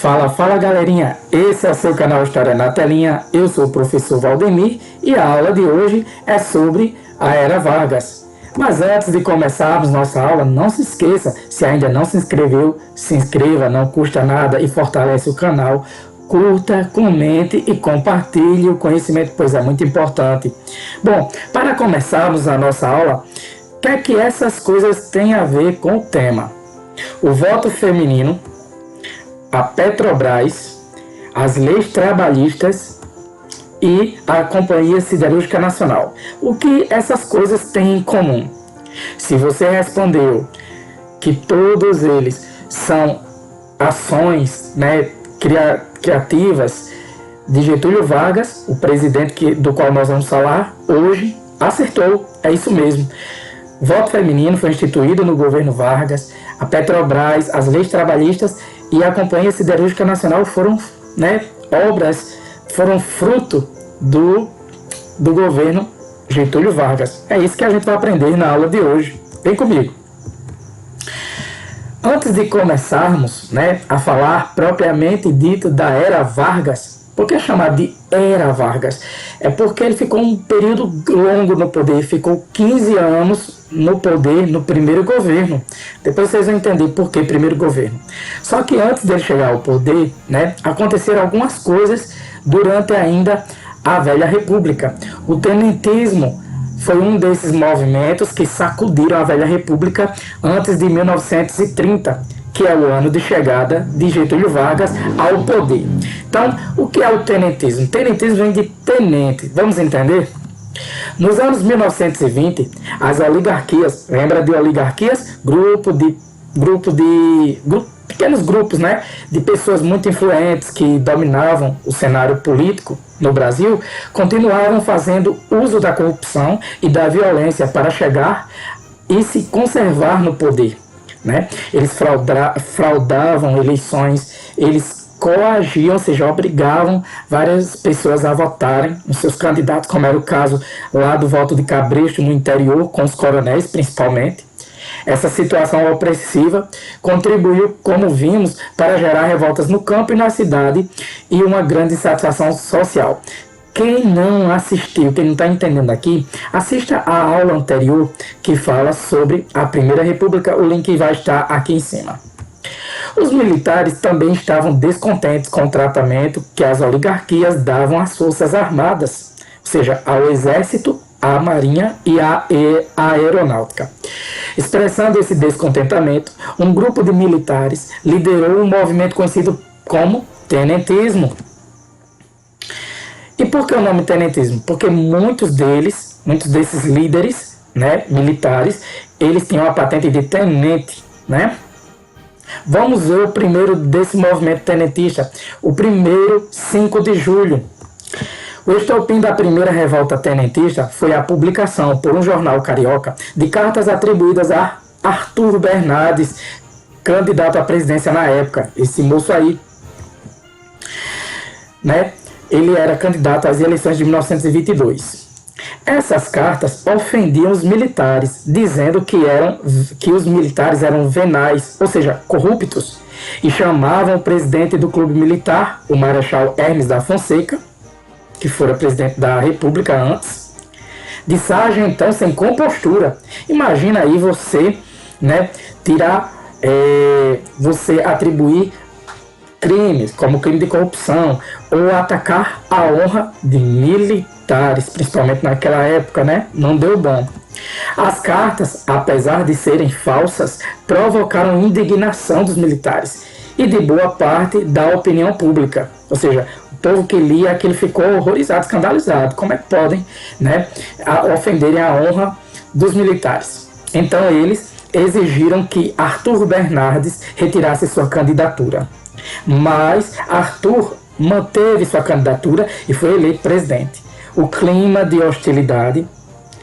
Fala, fala galerinha, esse é o seu canal História na Telinha, eu sou o professor Valdemir e a aula de hoje é sobre a Era Vargas. Mas antes de começarmos nossa aula, não se esqueça, se ainda não se inscreveu, se inscreva, não custa nada e fortalece o canal. Curta, comente e compartilhe o conhecimento, pois é muito importante. Bom, para começarmos a nossa aula, o que é que essas coisas têm a ver com o tema? O voto feminino, a Petrobras, as leis trabalhistas e a Companhia Siderúrgica Nacional. O que essas coisas têm em comum? Se você respondeu que todos eles são ações, criativas de Getúlio Vargas, o presidente do qual nós vamos falar hoje, acertou, é isso mesmo. O voto feminino foi instituído no governo Vargas, a Petrobras, as leis trabalhistas e a Companhia Siderúrgica Nacional foram fruto do governo Getúlio Vargas. É isso que a gente vai aprender na aula de hoje. Vem comigo. Antes de começarmos a falar propriamente dito da Era Vargas, por que é chamado de Era Vargas? É porque ele ficou um período longo no poder, ficou 15 anos no poder no primeiro governo. Depois vocês vão entender por que primeiro governo. Só que antes dele chegar ao poder, aconteceram algumas coisas durante ainda a Velha República. O tenentismo foi um desses movimentos que sacudiram a Velha República antes de 1930. Que é o ano de chegada de Getúlio Vargas ao poder. Então, o que é o tenentismo? Tenentismo vem de tenente, vamos entender? Nos anos 1920, as oligarquias, lembra de oligarquias? Pequenos grupos, de pessoas muito influentes que dominavam o cenário político no Brasil, continuavam fazendo uso da corrupção e da violência para chegar e se conservar no poder. Eles fraudavam eleições, eles coagiam, ou seja, obrigavam várias pessoas a votarem nos seus candidatos, como era o caso lá do voto de Cabresto no interior, com os coronéis principalmente. Essa situação opressiva contribuiu, como vimos, para gerar revoltas no campo e na cidade e uma grande insatisfação social. Quem não assistiu, quem não está entendendo aqui, assista a aula anterior que fala sobre a Primeira República, o link vai estar aqui em cima. Os militares também estavam descontentes com o tratamento que as oligarquias davam às forças armadas, ou seja, ao exército, à marinha e à aeronáutica. Expressando esse descontentamento, um grupo de militares liderou um movimento conhecido como tenentismo. E por que o nome tenentismo? Porque muitos desses líderes, militares, eles tinham a patente de tenente, Vamos ver o primeiro desse movimento tenentista, o primeiro 5 de julho. O estopim da primeira revolta tenentista foi a publicação por um jornal carioca de cartas atribuídas a Arthur Bernardes, candidato à presidência na época. Esse moço aí, ele era candidato às eleições de 1922. Essas cartas ofendiam os militares, dizendo que os militares eram venais, ou seja, corruptos, e chamavam o presidente do clube militar, o Marechal Hermes da Fonseca, que fora presidente da República antes, de sargentão sem compostura. Imagina aí você, você atribuir crimes, como crime de corrupção, ou atacar a honra de militares, principalmente naquela época, não deu bom. As cartas, apesar de serem falsas, provocaram indignação dos militares e de boa parte da opinião pública. Ou seja, o povo que lia aquilo ficou horrorizado, escandalizado. Como é que podem ofenderem a honra dos militares? Então eles exigiram que Arthur Bernardes retirasse sua candidatura. Mas Arthur manteve sua candidatura e foi eleito presidente. O clima de hostilidade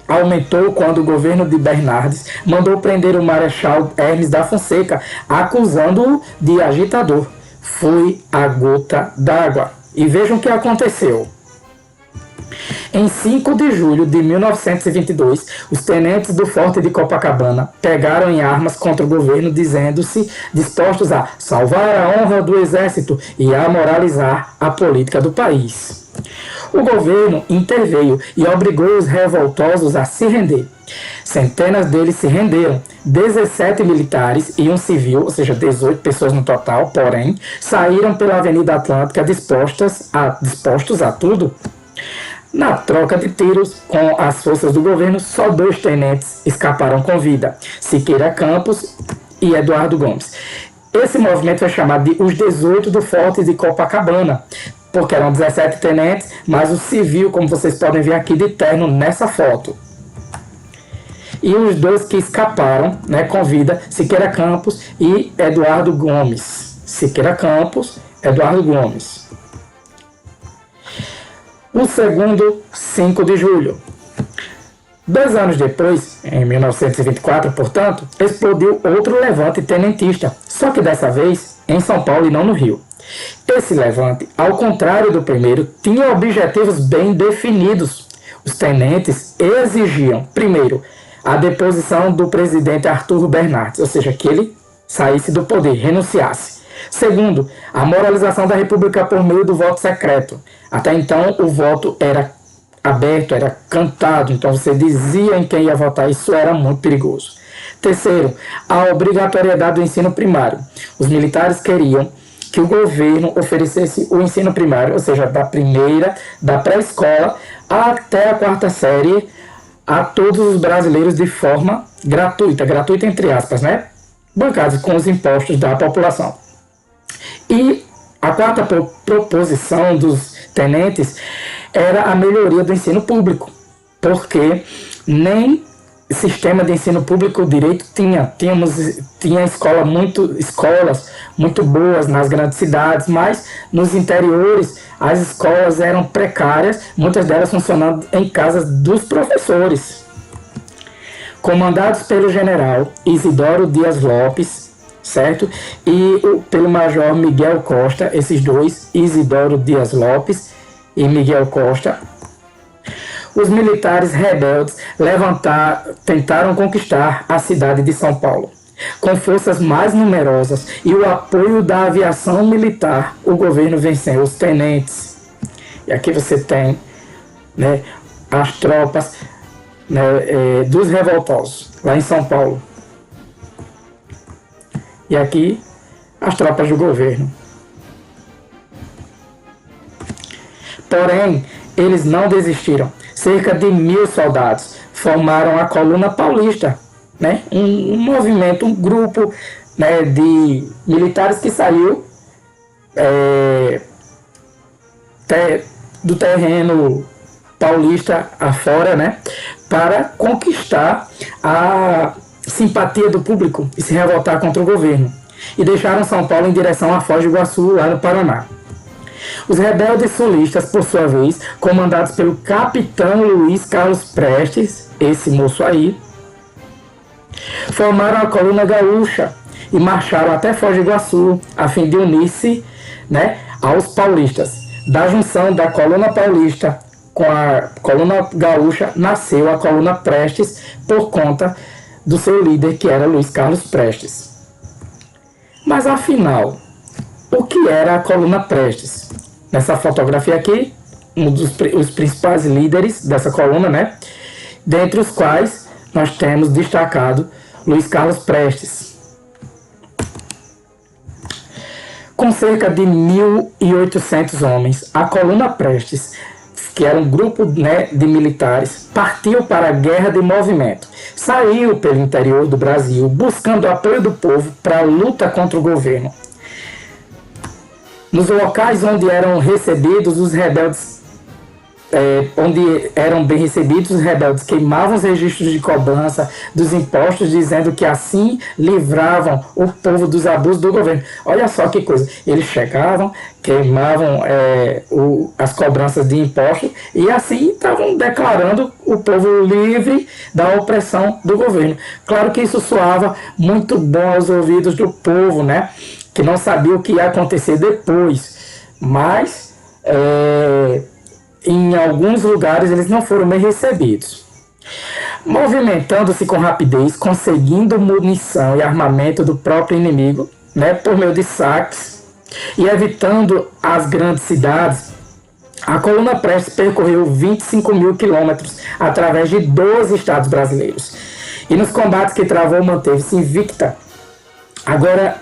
aumentou quando o governo de Bernardes mandou prender o Marechal Hermes da Fonseca, acusando-o de agitador. Foi a gota d'água. E vejam o que aconteceu. Em 5 de julho de 1922, os tenentes do Forte de Copacabana pegaram em armas contra o governo, dizendo-se dispostos a salvar a honra do exército e a moralizar a política do país. O governo interveio e obrigou os revoltosos a se render. Centenas deles se renderam. 17 militares e um civil, ou seja, 18 pessoas no total, porém, saíram pela Avenida Atlântica dispostos a tudo. Na troca de tiros com as forças do governo, só 2 tenentes escaparam com vida: Siqueira Campos e Eduardo Gomes. Esse movimento é chamado de Os 18 do Forte de Copacabana, porque eram 17 tenentes, mas o civil, como vocês podem ver aqui de terno nessa foto. E os 2 que escaparam, né, com vida, Siqueira Campos e Eduardo Gomes. Siqueira Campos, Eduardo Gomes. O segundo, 5 de julho. 2 anos depois, em 1924, portanto, explodiu outro levante tenentista, só que dessa vez em São Paulo e não no Rio. Esse levante, ao contrário do primeiro, tinha objetivos bem definidos. Os tenentes exigiam, primeiro, a deposição do presidente Arthur Bernardes, ou seja, que ele saísse do poder, renunciasse. Segundo, a moralização da República por meio do voto secreto. Até então, o voto era aberto, era cantado, então você dizia em quem ia votar, isso era muito perigoso. Terceiro, a obrigatoriedade do ensino primário. Os militares queriam que o governo oferecesse o ensino primário, ou seja, da primeira, da pré-escola até a 4ª série, a todos os brasileiros de forma gratuita, gratuita entre aspas, né? Bancados com os impostos da população. E a 4ª proposição dos tenentes era a melhoria do ensino público, porque nem sistema de ensino público direito tinha escolas muito boas nas grandes cidades, mas nos interiores as escolas eram precárias, muitas delas funcionando em casas dos professores. Comandados pelo general Isidoro Dias Lopes, certo? E pelo major Miguel Costa, esses 2, Isidoro Dias Lopes e Miguel Costa, os militares rebeldes tentaram conquistar a cidade de São Paulo. Com forças mais numerosas e o apoio da aviação militar, o governo venceu os tenentes. E aqui você tem, né, as tropas, né, dos revoltosos, lá em São Paulo. E aqui, as tropas do governo. Porém, eles não desistiram. Cerca de 1.000 soldados formaram a Coluna Paulista, né? Um movimento, um grupo, né, de militares que saiu do terreno paulista afora, né, para conquistar a simpatia do público e se revoltar contra o governo. E deixaram São Paulo em direção a Foz do Iguaçu, lá no Paraná. Os rebeldes sulistas, por sua vez, comandados pelo capitão Luiz Carlos Prestes, esse moço aí, formaram a Coluna Gaúcha e marcharam até Foz do Iguaçu, a fim de unir-se, né, aos paulistas. Da junção da Coluna Paulista com a Coluna Gaúcha, nasceu a Coluna Prestes por conta do seu líder, que era Luiz Carlos Prestes. Mas afinal, o que era a Coluna Prestes? Nessa fotografia aqui, os principais líderes dessa coluna, né? Dentre os quais nós temos destacado Luiz Carlos Prestes. Com cerca de 1.800 homens, a Coluna Prestes, que era um grupo, né, de militares, partiu para a guerra de movimento. Saiu pelo interior do Brasil, buscando o apoio do povo para a luta contra o governo. Nos locais onde eram recebidos os rebeldes, onde eram bem recebidos, os rebeldes queimavam os registros de cobrança dos impostos, dizendo que assim livravam o povo dos abusos do governo. Olha só que coisa, eles chegavam, queimavam as cobranças de impostos e assim estavam declarando o povo livre da opressão do governo. Claro que isso soava muito bom aos ouvidos do povo, né, que não sabia o que ia acontecer depois, mas em alguns lugares eles não foram bem recebidos. Movimentando-se com rapidez, conseguindo munição e armamento do próprio inimigo, né, por meio de saques, e evitando as grandes cidades, a coluna Prestes percorreu 25 mil quilômetros através de 12 estados brasileiros. E nos combates que travou, manteve-se invicta. Agora,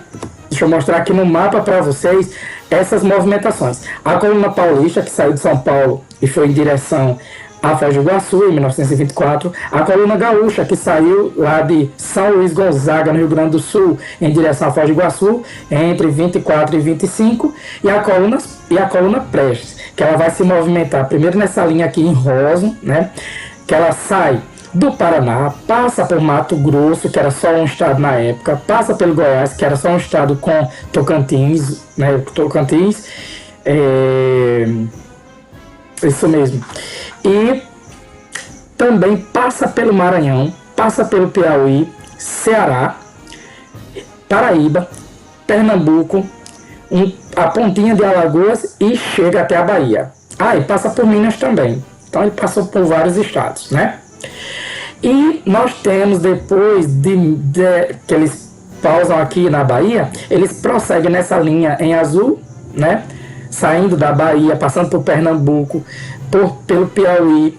deixa eu mostrar aqui no mapa para vocês essas movimentações. A coluna paulista, que saiu de São Paulo e foi em direção a Foz do Iguaçu, em 1924. A coluna gaúcha, que saiu lá de São Luís Gonzaga, no Rio Grande do Sul, em direção a Foz do Iguaçu, entre 24 e 25. E a coluna Prestes, que ela vai se movimentar primeiro nessa linha aqui em rosa, né? Que ela sai do Paraná, passa por Mato Grosso, que era só um estado na época, passa pelo Goiás, que era só um estado com Tocantins, né? Tocantins, isso mesmo. E também passa pelo Maranhão, passa pelo Piauí, Ceará, Paraíba, Pernambuco, a pontinha de Alagoas e chega até a Bahia. E passa por Minas também. Então ele passou por vários estados, né? E nós temos, depois que eles pausam aqui na Bahia, eles prosseguem nessa linha em azul, né? Saindo da Bahia, passando por Pernambuco, pelo Piauí,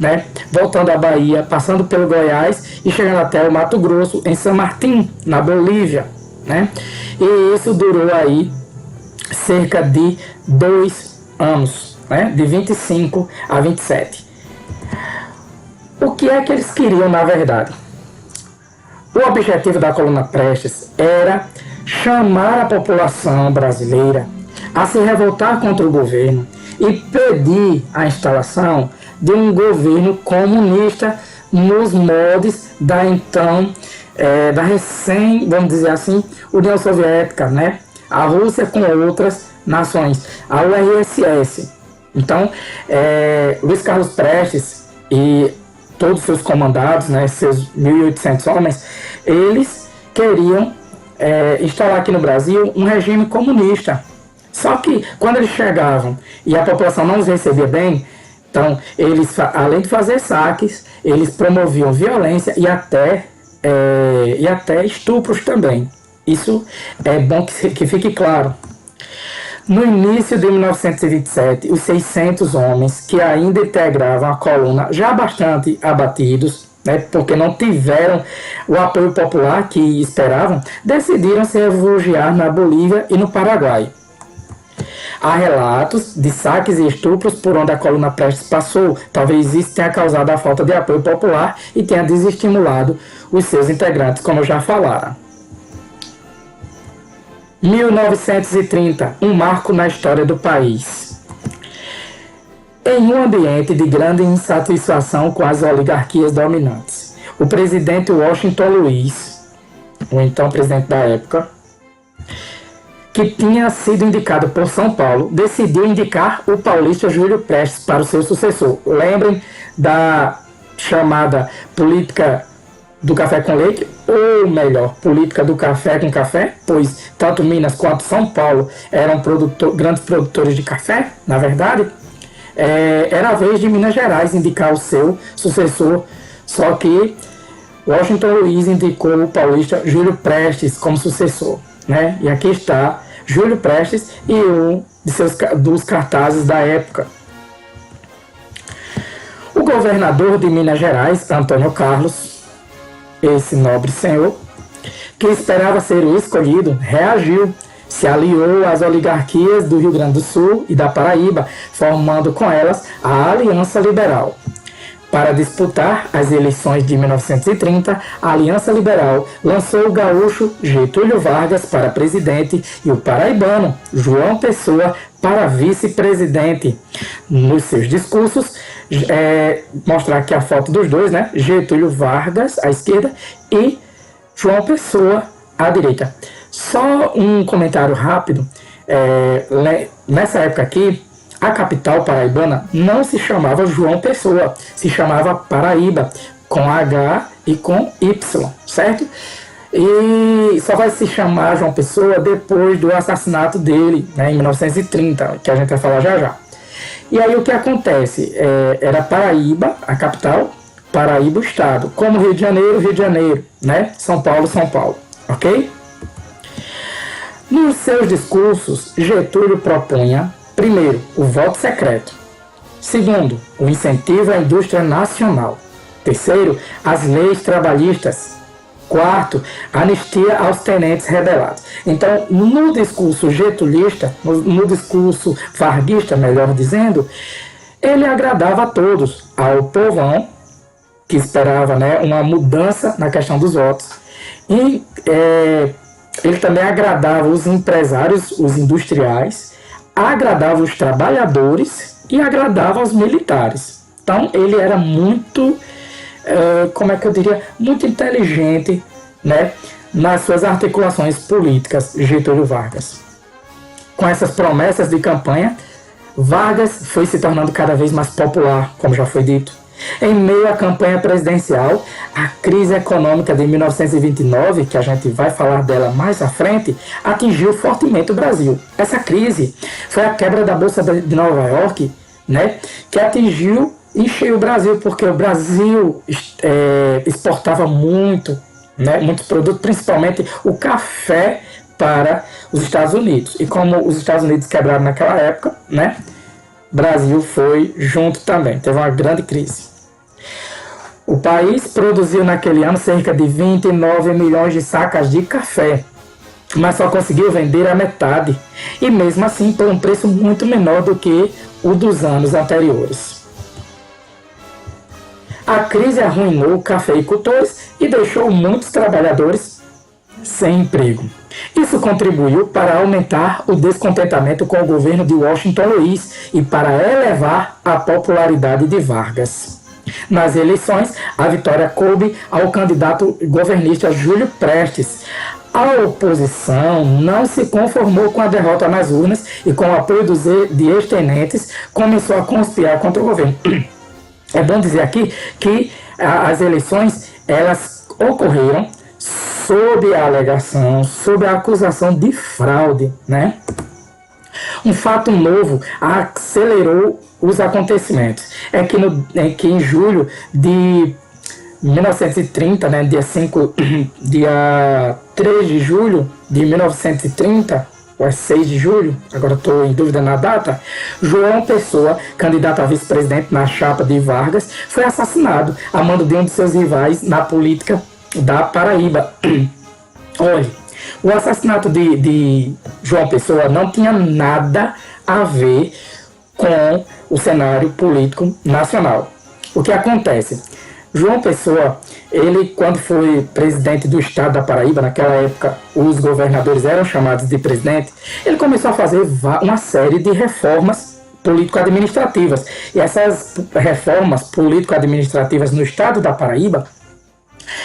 né? Voltando à Bahia, passando pelo Goiás e chegando até o Mato Grosso, em San Martín, na Bolívia, né? E isso durou aí cerca de 2 anos, né? De 25 a 27. O que é que eles queriam, na verdade? O objetivo da coluna Prestes era chamar a população brasileira a se revoltar contra o governo e pedir a instalação de um governo comunista nos moldes da então, da recém, vamos dizer assim, União Soviética, né? A Rússia com outras nações, a URSS. Então, Luiz Carlos Prestes e todos os seus comandados, né, seus 1.800 homens, eles queriam instalar aqui no Brasil um regime comunista. Só que quando eles chegavam e a população não os recebia bem, então eles, além de fazer saques, eles promoviam violência e até estupros também. Isso é bom que fique claro. No início de 1927, os 600 homens que ainda integravam a coluna, já bastante abatidos, né, porque não tiveram o apoio popular que esperavam, decidiram se refugiar na Bolívia e no Paraguai. Há relatos de saques e estupros por onde a coluna Prestes passou. Talvez isso tenha causado a falta de apoio popular e tenha desestimulado os seus integrantes, como eu já falaram. 1930, um marco na história do país. Em um ambiente de grande insatisfação com as oligarquias dominantes, o presidente Washington Luiz, o então presidente da época, que tinha sido indicado por São Paulo, decidiu indicar o paulista Júlio Prestes para o seu sucessor. Lembrem da chamada política do café com leite, ou melhor, política do café com café, pois tanto Minas quanto São Paulo eram grandes produtores de café, na verdade. Era a vez de Minas Gerais indicar o seu sucessor, só que Washington Luiz indicou o paulista Júlio Prestes como sucessor, né? E aqui está Júlio Prestes e um dos cartazes da época. O governador de Minas Gerais, Antônio Carlos, esse nobre senhor, que esperava ser o escolhido, reagiu, se aliou às oligarquias do Rio Grande do Sul e da Paraíba, formando com elas a Aliança Liberal. Para disputar as eleições de 1930, a Aliança Liberal lançou o gaúcho Getúlio Vargas para presidente e o paraibano João Pessoa para vice-presidente. Nos seus discursos, mostrar aqui a foto dos dois, né? Getúlio Vargas à esquerda e João Pessoa à direita. Só um comentário rápido, nessa época aqui, a capital paraibana não se chamava João Pessoa, se chamava Paraíba, com H e com Y, certo? E só vai se chamar João Pessoa depois do assassinato dele, né, em 1930, que a gente vai falar já já. E aí o que acontece? Era Paraíba, a capital, Paraíba, o estado. Como Rio de Janeiro, né? São Paulo, São Paulo. Ok? Nos seus discursos, Getúlio propunha, primeiro, o voto secreto. Segundo, o incentivo à indústria nacional. Terceiro, as leis trabalhistas. Quarto, anistia aos tenentes rebelados. Então, no discurso getulista, no discurso varguista, melhor dizendo, ele agradava a todos, ao povão, que esperava, né, uma mudança na questão dos votos. E ele também agradava os empresários, os industriais, agradava os trabalhadores e agradava os militares. Então, ele era muito... como é que eu diria, muito inteligente, né, nas suas articulações políticas, Getúlio Vargas. Com essas promessas de campanha, Vargas foi se tornando cada vez mais popular, como já foi dito. Em meio à campanha presidencial, a crise econômica de 1929, que a gente vai falar dela mais à frente, atingiu fortemente o Brasil. Essa crise foi a quebra da Bolsa de Nova York, né, que atingiu e cheio o Brasil, porque o Brasil exportava muito, né, muitos produtos, principalmente o café para os Estados Unidos. E como os Estados Unidos quebraram naquela época, né, o Brasil foi junto também, teve uma grande crise. O país produziu naquele ano cerca de 29 milhões de sacas de café, mas só conseguiu vender a metade, e mesmo assim por um preço muito menor do que o dos anos anteriores. A crise arruinou cafeicultores e deixou muitos trabalhadores sem emprego. Isso contribuiu para aumentar o descontentamento com o governo de Washington Luiz e para elevar a popularidade de Vargas. Nas eleições, a vitória coube ao candidato governista Júlio Prestes. A oposição não se conformou com a derrota nas urnas e, com o apoio de ex-tenentes, começou a conspirar contra o governo. É bom dizer aqui que as eleições, elas ocorreram sob a alegação, sob a acusação de fraude, né? Um fato novo acelerou os acontecimentos. É que em julho de 1930, né, dia 3 de julho de 1930, ou é 6 de julho, agora estou em dúvida na data, João Pessoa, candidato a vice-presidente na chapa de Vargas, foi assassinado a mando de um de seus rivais na política da Paraíba. Olha, o assassinato de João Pessoa não tinha nada a ver com o cenário político nacional. O que acontece? João Pessoa, ele, quando foi presidente do estado da Paraíba, naquela época os governadores eram chamados de presidente, ele começou a fazer uma série de reformas político-administrativas. E essas reformas político-administrativas no estado da Paraíba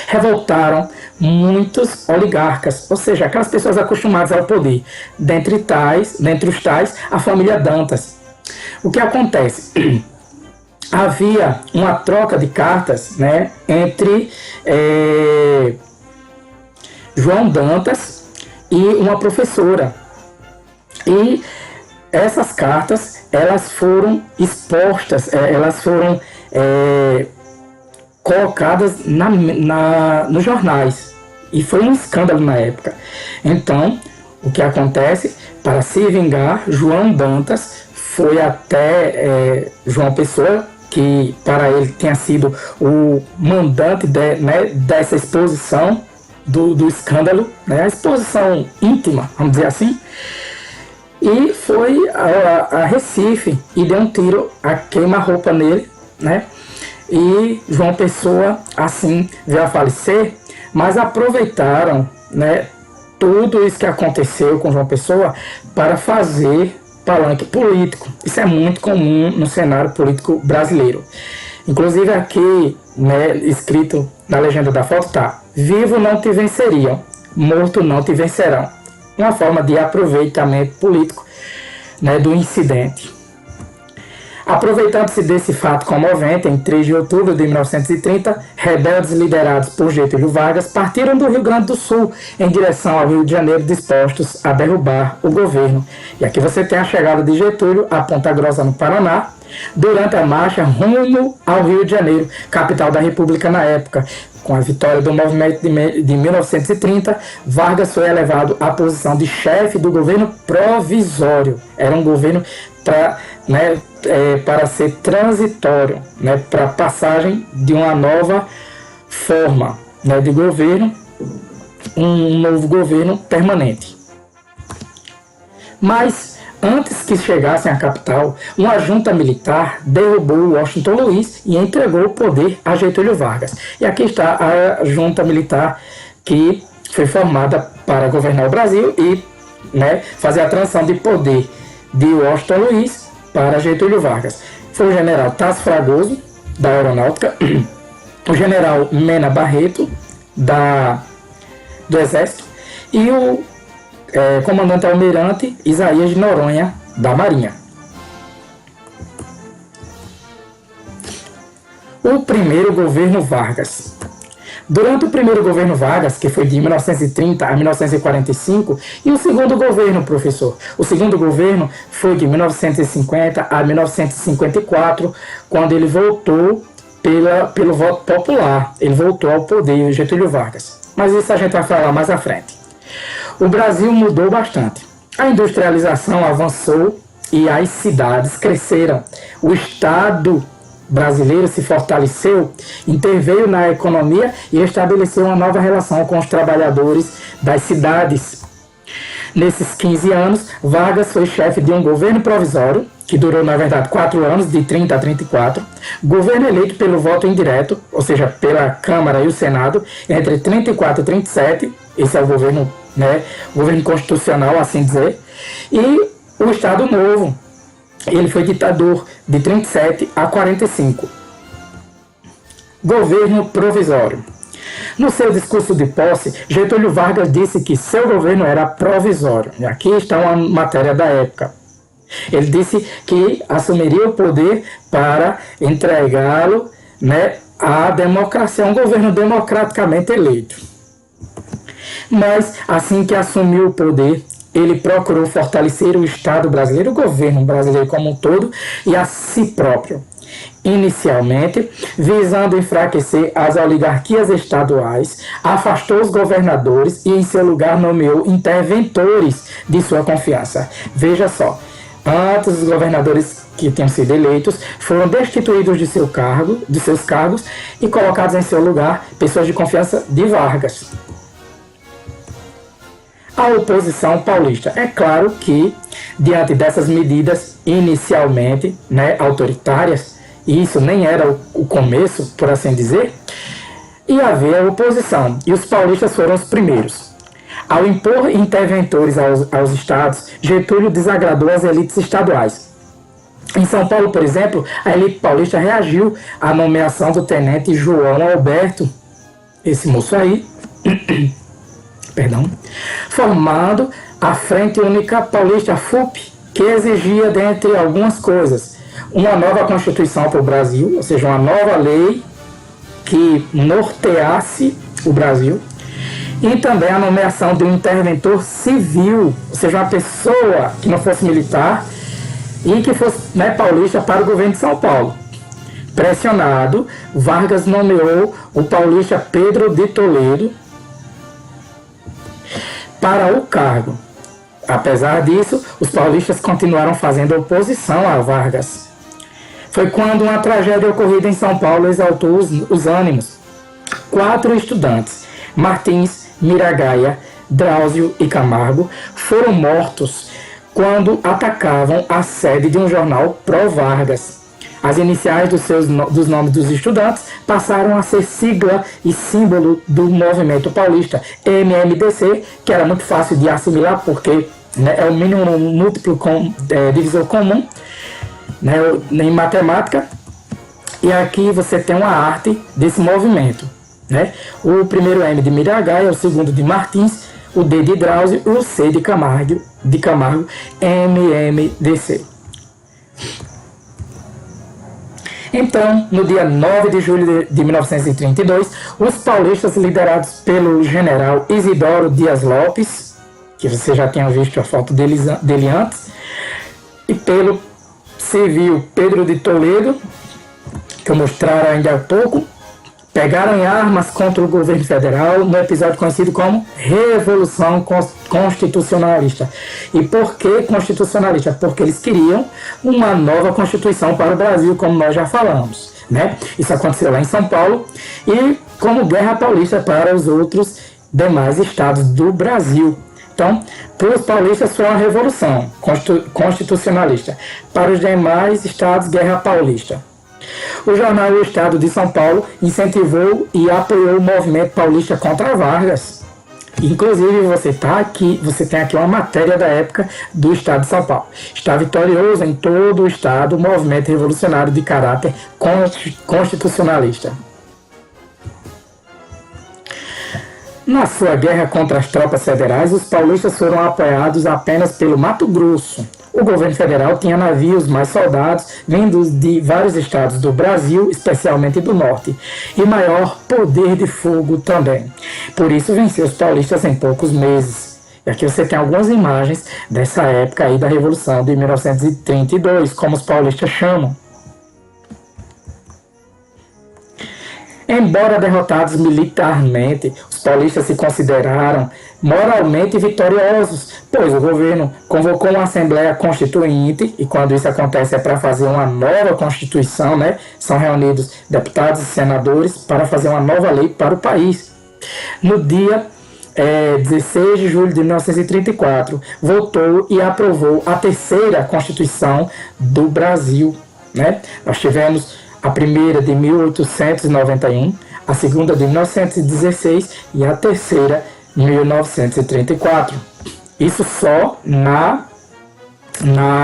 revoltaram muitos oligarcas, ou seja, aquelas pessoas acostumadas ao poder. Dentre os tais, a família Dantas. O que acontece? Havia uma troca de cartas, né, entre João Dantas e uma professora. E essas cartas, elas foram expostas, elas foram colocadas nos jornais. E foi um escândalo na época. Então, o que acontece? Para se vingar, João Dantas foi até João Pessoa, que para ele tinha sido o mandante dessa exposição do escândalo, né, a exposição íntima, vamos dizer assim, e foi a Recife e deu um tiro a queima-roupa nele, né, e João Pessoa assim veio a falecer, mas aproveitaram, né, tudo isso que aconteceu com João Pessoa para fazer palanque político. Isso é muito comum no cenário político brasileiro. Inclusive aqui, né, escrito na legenda da foto está: vivo não te venceriam, morto não te vencerão. Uma forma de aproveitamento político, né, do incidente. Aproveitando-se desse fato comovente, em 3 de outubro de 1930, rebeldes liderados por Getúlio Vargas partiram do Rio Grande do Sul em direção ao Rio de Janeiro, dispostos a derrubar o governo. E aqui você tem a chegada de Getúlio a Ponta Grossa, no Paraná, durante a marcha rumo ao Rio de Janeiro, capital da República na época. Com a vitória do movimento de 1930, Vargas foi elevado à posição de chefe do governo provisório. Era um governo para ser transitório, para a passagem de uma nova forma de governo, um novo governo permanente. Mas antes que chegassem à capital, uma junta militar derrubou Washington Luiz e entregou o poder a Getúlio Vargas. E aqui está a junta militar que foi formada para governar o Brasil e fazer a transição de poder de Washington Luiz para Getúlio Vargas. Foi o general Tasso Fragoso, da Aeronáutica, o general Mena Barreto, do Exército, e o comandante almirante Isaías de Noronha, da Marinha. O primeiro governo Vargas. Durante o primeiro governo Vargas, que foi de 1930 a 1945, e o segundo governo, professor? O segundo governo foi de 1950 a 1954, quando ele voltou pelo voto popular. Ele voltou ao poder, Getúlio Vargas. Mas isso a gente vai falar mais à frente. O Brasil mudou bastante. A industrialização avançou e as cidades cresceram. O Estado brasileiro se fortaleceu, interveio na economia e estabeleceu uma nova relação com os trabalhadores das cidades. Nesses 15 anos, Vargas foi chefe de um governo provisório, que durou, na verdade, 4 anos, de 30 a 34, governo eleito pelo voto indireto, ou seja, pela Câmara e o Senado, entre 34 e 37, esse é o governo, governo constitucional, assim dizer, e o Estado Novo, ele foi ditador de 37 a 45. Governo provisório. No seu discurso de posse, Getúlio Vargas disse que seu governo era provisório. E aqui está uma matéria da época. Ele disse que assumiria o poder para entregá-lo à democracia, um governo democraticamente eleito. Mas, assim que assumiu o poder, ele procurou fortalecer o Estado brasileiro, o governo brasileiro como um todo, e a si próprio. Inicialmente, visando enfraquecer as oligarquias estaduais, afastou os governadores e, em seu lugar, nomeou interventores de sua confiança. Veja só, antes os governadores que tinham sido eleitos foram destituídos de seus cargos e colocados em seu lugar pessoas de confiança de Vargas. A oposição paulista. É claro que, diante dessas medidas inicialmente autoritárias, e isso nem era o começo, por assim dizer, ia haver a oposição, e os paulistas foram os primeiros. Ao impor interventores aos estados, Getúlio desagradou as elites estaduais. Em São Paulo, por exemplo, a elite paulista reagiu à nomeação do tenente João Alberto, esse moço aí, formando a Frente Única Paulista, FUP, que exigia, dentre algumas coisas, uma nova Constituição para o Brasil, ou seja, uma nova lei que norteasse o Brasil, e também a nomeação de um interventor civil, ou seja, uma pessoa que não fosse militar e que fosse paulista para o governo de São Paulo. Pressionado, Vargas nomeou o paulista Pedro de Toledo para o cargo. Apesar disso, os paulistas continuaram fazendo oposição a Vargas. Foi quando uma tragédia ocorrida em São Paulo exaltou os ânimos. 4 estudantes, Martins, Miragaia, Drauzio e Camargo, foram mortos quando atacavam a sede de um jornal pró-Vargas. As iniciais dos nomes dos estudantes passaram a ser sigla e símbolo do movimento paulista, MMDC, que era muito fácil de assimilar porque é o mínimo múltiplo divisor comum em matemática. E aqui você tem uma arte desse movimento. O primeiro M de Miragaia, o segundo de Martins, o D de Drauzio e o C de Camargo, MMDC. Então, no dia 9 de julho de 1932, os paulistas, liderados pelo general Isidoro Dias Lopes, que você já tinha visto a foto dele antes, e pelo civil Pedro de Toledo, que eu mostraram ainda há pouco, pegaram em armas contra o governo federal no episódio conhecido como Revolução Constitucionalista. E por que constitucionalista? Porque eles queriam uma nova Constituição para o Brasil, como nós já falamos, né? Isso aconteceu lá em São Paulo, e como Guerra Paulista para os outros demais estados do Brasil. Então, para os paulistas foi uma revolução constitucionalista. Para os demais estados, Guerra Paulista. O jornal O Estado de São Paulo incentivou e apoiou o movimento paulista contra Vargas. Inclusive, você tem aqui uma matéria da época do Estado de São Paulo. Está vitorioso em todo o estado o movimento revolucionário de caráter constitucionalista. Na sua guerra contra as tropas federais, os paulistas foram apoiados apenas pelo Mato Grosso. O governo federal tinha navios mais soldados vindos de vários estados do Brasil, especialmente do norte, e maior poder de fogo também. Por isso venceu os paulistas em poucos meses. E aqui você tem algumas imagens dessa época aí da Revolução de 1932, como os paulistas chamam. Embora derrotados militarmente, os paulistas se consideraram moralmente vitoriosos, pois o governo convocou uma Assembleia Constituinte, e quando isso acontece é para fazer uma nova Constituição, né? São reunidos deputados e senadores para fazer uma nova lei para o país. No dia 16 de julho de 1934, votou e aprovou a terceira Constituição do Brasil, né? Nós tivemos a primeira de 1891, a segunda de 1916 e a terceira de 1934. Isso só na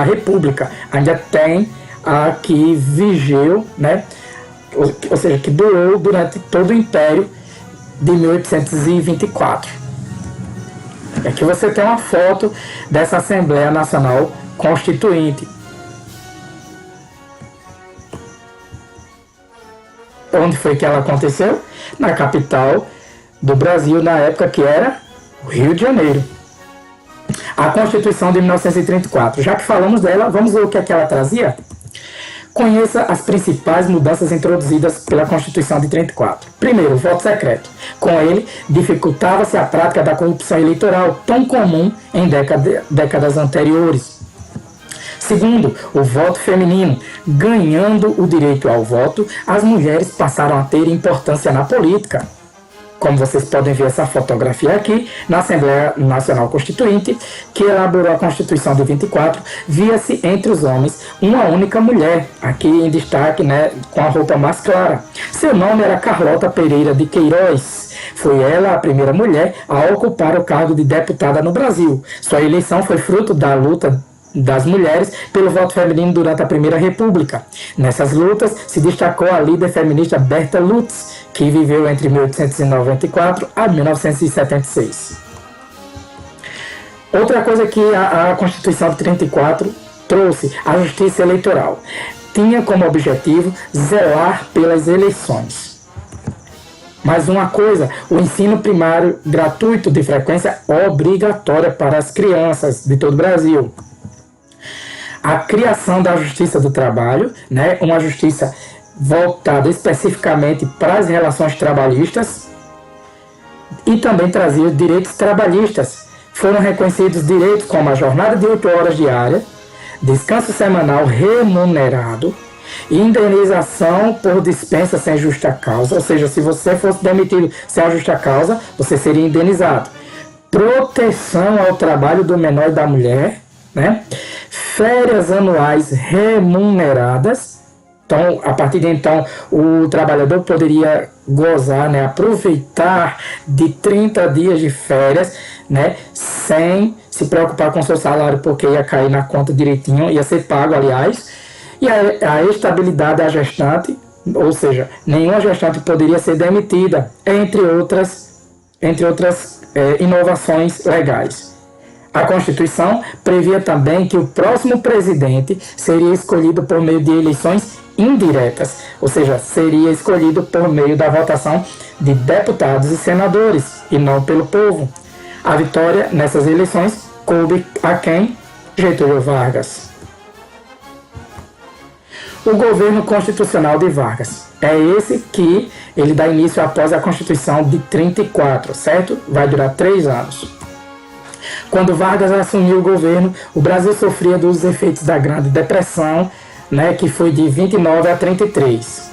República. Ainda tem a que vigeu, né? Ou seja, que durou durante todo o Império de 1824. Aqui você tem uma foto dessa Assembleia Nacional Constituinte. Onde foi que ela aconteceu? Na capital do Brasil, na época que era o Rio de Janeiro. A Constituição de 1934. Já que falamos dela, vamos ver o que é que ela trazia? Conheça as principais mudanças introduzidas pela Constituição de 34. Primeiro, o voto secreto. Com ele, dificultava-se a prática da corrupção eleitoral, tão comum em décadas anteriores. Segundo, o voto feminino. Ganhando o direito ao voto, as mulheres passaram a ter importância na política. Como vocês podem ver essa fotografia aqui, na Assembleia Nacional Constituinte, que elaborou a Constituição de 24, via-se entre os homens uma única mulher, aqui em destaque, né, com a roupa mais clara. Seu nome era Carlota Pereira de Queiroz. Foi ela a primeira mulher a ocupar o cargo de deputada no Brasil. Sua eleição foi fruto da luta das mulheres pelo voto feminino durante a Primeira República. Nessas lutas se destacou a líder feminista Berta Lutz, que viveu entre 1894 a 1976. Outra coisa que a Constituição de 34 trouxe, a justiça eleitoral. Tinha como objetivo zelar pelas eleições. Mais uma coisa, o ensino primário gratuito de frequência obrigatória para as crianças de todo o Brasil. A criação da Justiça do Trabalho, né, uma justiça voltada especificamente para as relações trabalhistas, e também trazia os direitos trabalhistas. Foram reconhecidos direitos como a jornada de 8 horas diária, descanso semanal remunerado, indenização por dispensa sem justa causa, ou seja, se você fosse demitido sem a justa causa, você seria indenizado. Proteção ao trabalho do menor e da mulher, né? Férias anuais remuneradas. Então, a partir de então, o trabalhador poderia gozar, né, aproveitar de 30 dias de férias, né, sem se preocupar com seu salário, porque ia cair na conta direitinho, ia ser pago, aliás. E a estabilidade da gestante, ou seja, nenhuma gestante poderia ser demitida, entre outras inovações legais. A Constituição previa também que o próximo presidente seria escolhido por meio de eleições indiretas, ou seja, seria escolhido por meio da votação de deputados e senadores, e não pelo povo. A vitória nessas eleições coube a quem? Getúlio Vargas. O governo constitucional de Vargas. É esse que ele dá início após a Constituição de 34, certo? Vai durar 3 anos. Quando Vargas assumiu o governo, o Brasil sofria dos efeitos da Grande Depressão, que foi de 29 a 33.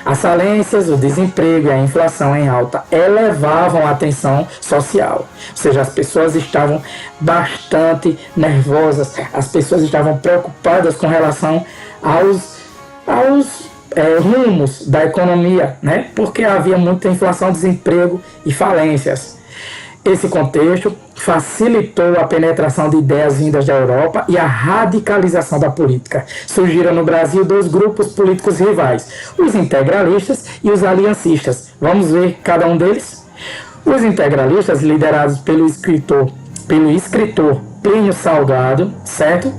As falências, o desemprego e a inflação em alta elevavam a tensão social. Ou seja, as pessoas estavam bastante nervosas, as pessoas estavam preocupadas com relação aos rumos da economia, porque havia muita inflação, desemprego e falências. Esse contexto facilitou a penetração de ideias vindas da Europa e a radicalização da política. Surgiram no Brasil 2 grupos políticos rivais, os integralistas e os aliancistas. Vamos ver cada um deles? Os integralistas, liderados pelo escritor Plínio Salgado, certo?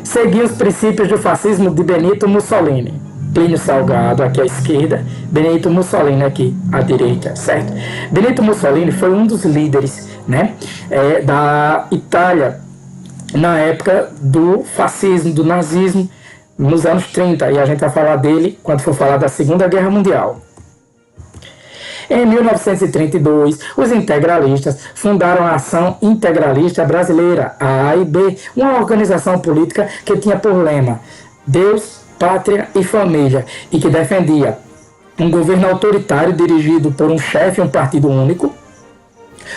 Seguiam os princípios do fascismo de Benito Mussolini. Plínio Salgado aqui à esquerda, Benito Mussolini aqui à direita, certo? Benito Mussolini foi um dos líderes, da Itália na época do fascismo, do nazismo, nos anos 30, e a gente vai falar dele quando for falar da Segunda Guerra Mundial. Em 1932, os integralistas fundaram a Ação Integralista Brasileira, a AIB, uma organização política que tinha por lema Deus, Pátria e Família, e que defendia um governo autoritário dirigido por um chefe e um partido único,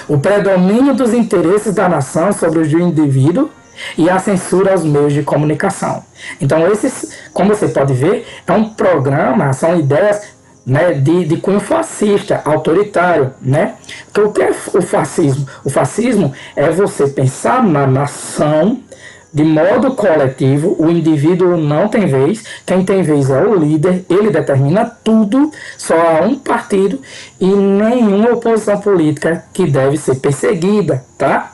o predomínio dos interesses da nação sobre os do indivíduo e a censura aos meios de comunicação. Então, como você pode ver, é um programa, são ideias de cunho fascista, autoritário. Porque o que é o fascismo? O fascismo é você pensar na nação de modo coletivo, o indivíduo não tem vez, quem tem vez é o líder, ele determina tudo, só há um partido e nenhuma oposição política que deve ser perseguida, tá?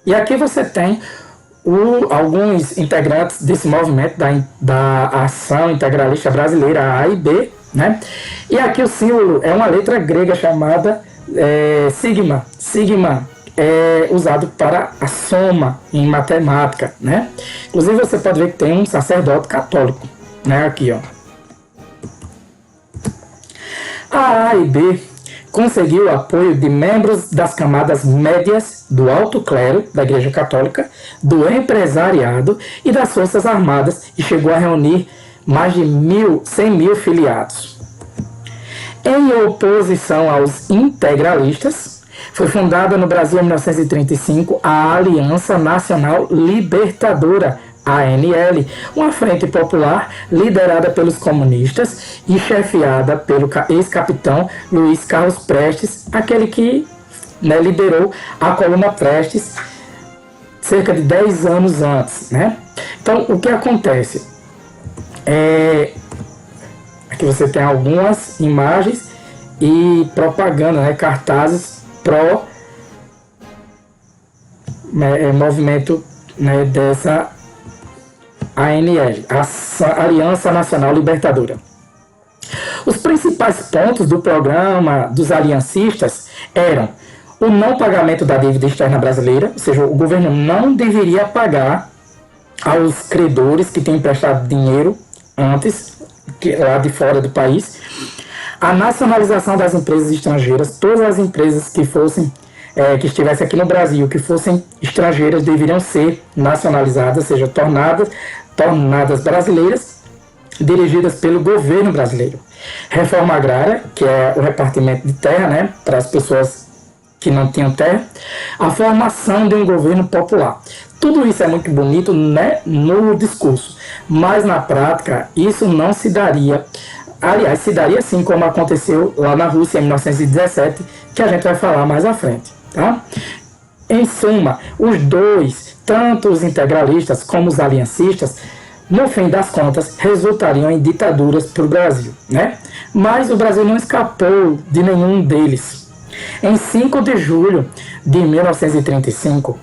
E aqui você tem alguns integrantes desse movimento da Ação Integralista Brasileira, a AIB, E aqui o símbolo é uma letra grega chamada sigma. Sigma é usado para a soma em matemática, Inclusive você pode ver que tem um sacerdote católico, aqui, ó. A AIB conseguiu o apoio de membros das camadas médias do alto clero da Igreja Católica, do empresariado e das Forças Armadas e chegou a reunir mais de 100 mil filiados. Em oposição aos integralistas, foi fundada no Brasil em 1935 a Aliança Nacional Libertadora, ANL, uma frente popular liderada pelos comunistas e chefiada pelo ex-capitão Luiz Carlos Prestes, aquele que liderou a coluna Prestes cerca de 10 anos antes. Então, o que acontece? Aqui você tem algumas imagens e propaganda, cartazes pró movimento dessa ANL, a Aliança Nacional Libertadora. Os principais pontos do programa dos aliancistas eram o não pagamento da dívida externa brasileira, ou seja, o governo não deveria pagar aos credores que têm emprestado dinheiro antes, lá de fora do país, a nacionalização das empresas estrangeiras, todas as empresas que estivessem aqui no Brasil, que fossem estrangeiras, deveriam ser nacionalizadas, ou seja, tornadas brasileiras, dirigidas pelo governo brasileiro. Reforma agrária, que é o repartimento de terra, para as pessoas que não tinham terra. A formação de um governo popular. Tudo isso é muito bonito, no discurso, mas na prática isso não se daria. Aliás, se daria sim, como aconteceu lá na Rússia em 1917, que a gente vai falar mais à frente, tá? Em suma, os dois, tanto os integralistas como os aliancistas, no fim das contas, resultariam em ditaduras para o Brasil, Mas o Brasil não escapou de nenhum deles. Em 5 de julho de 1935,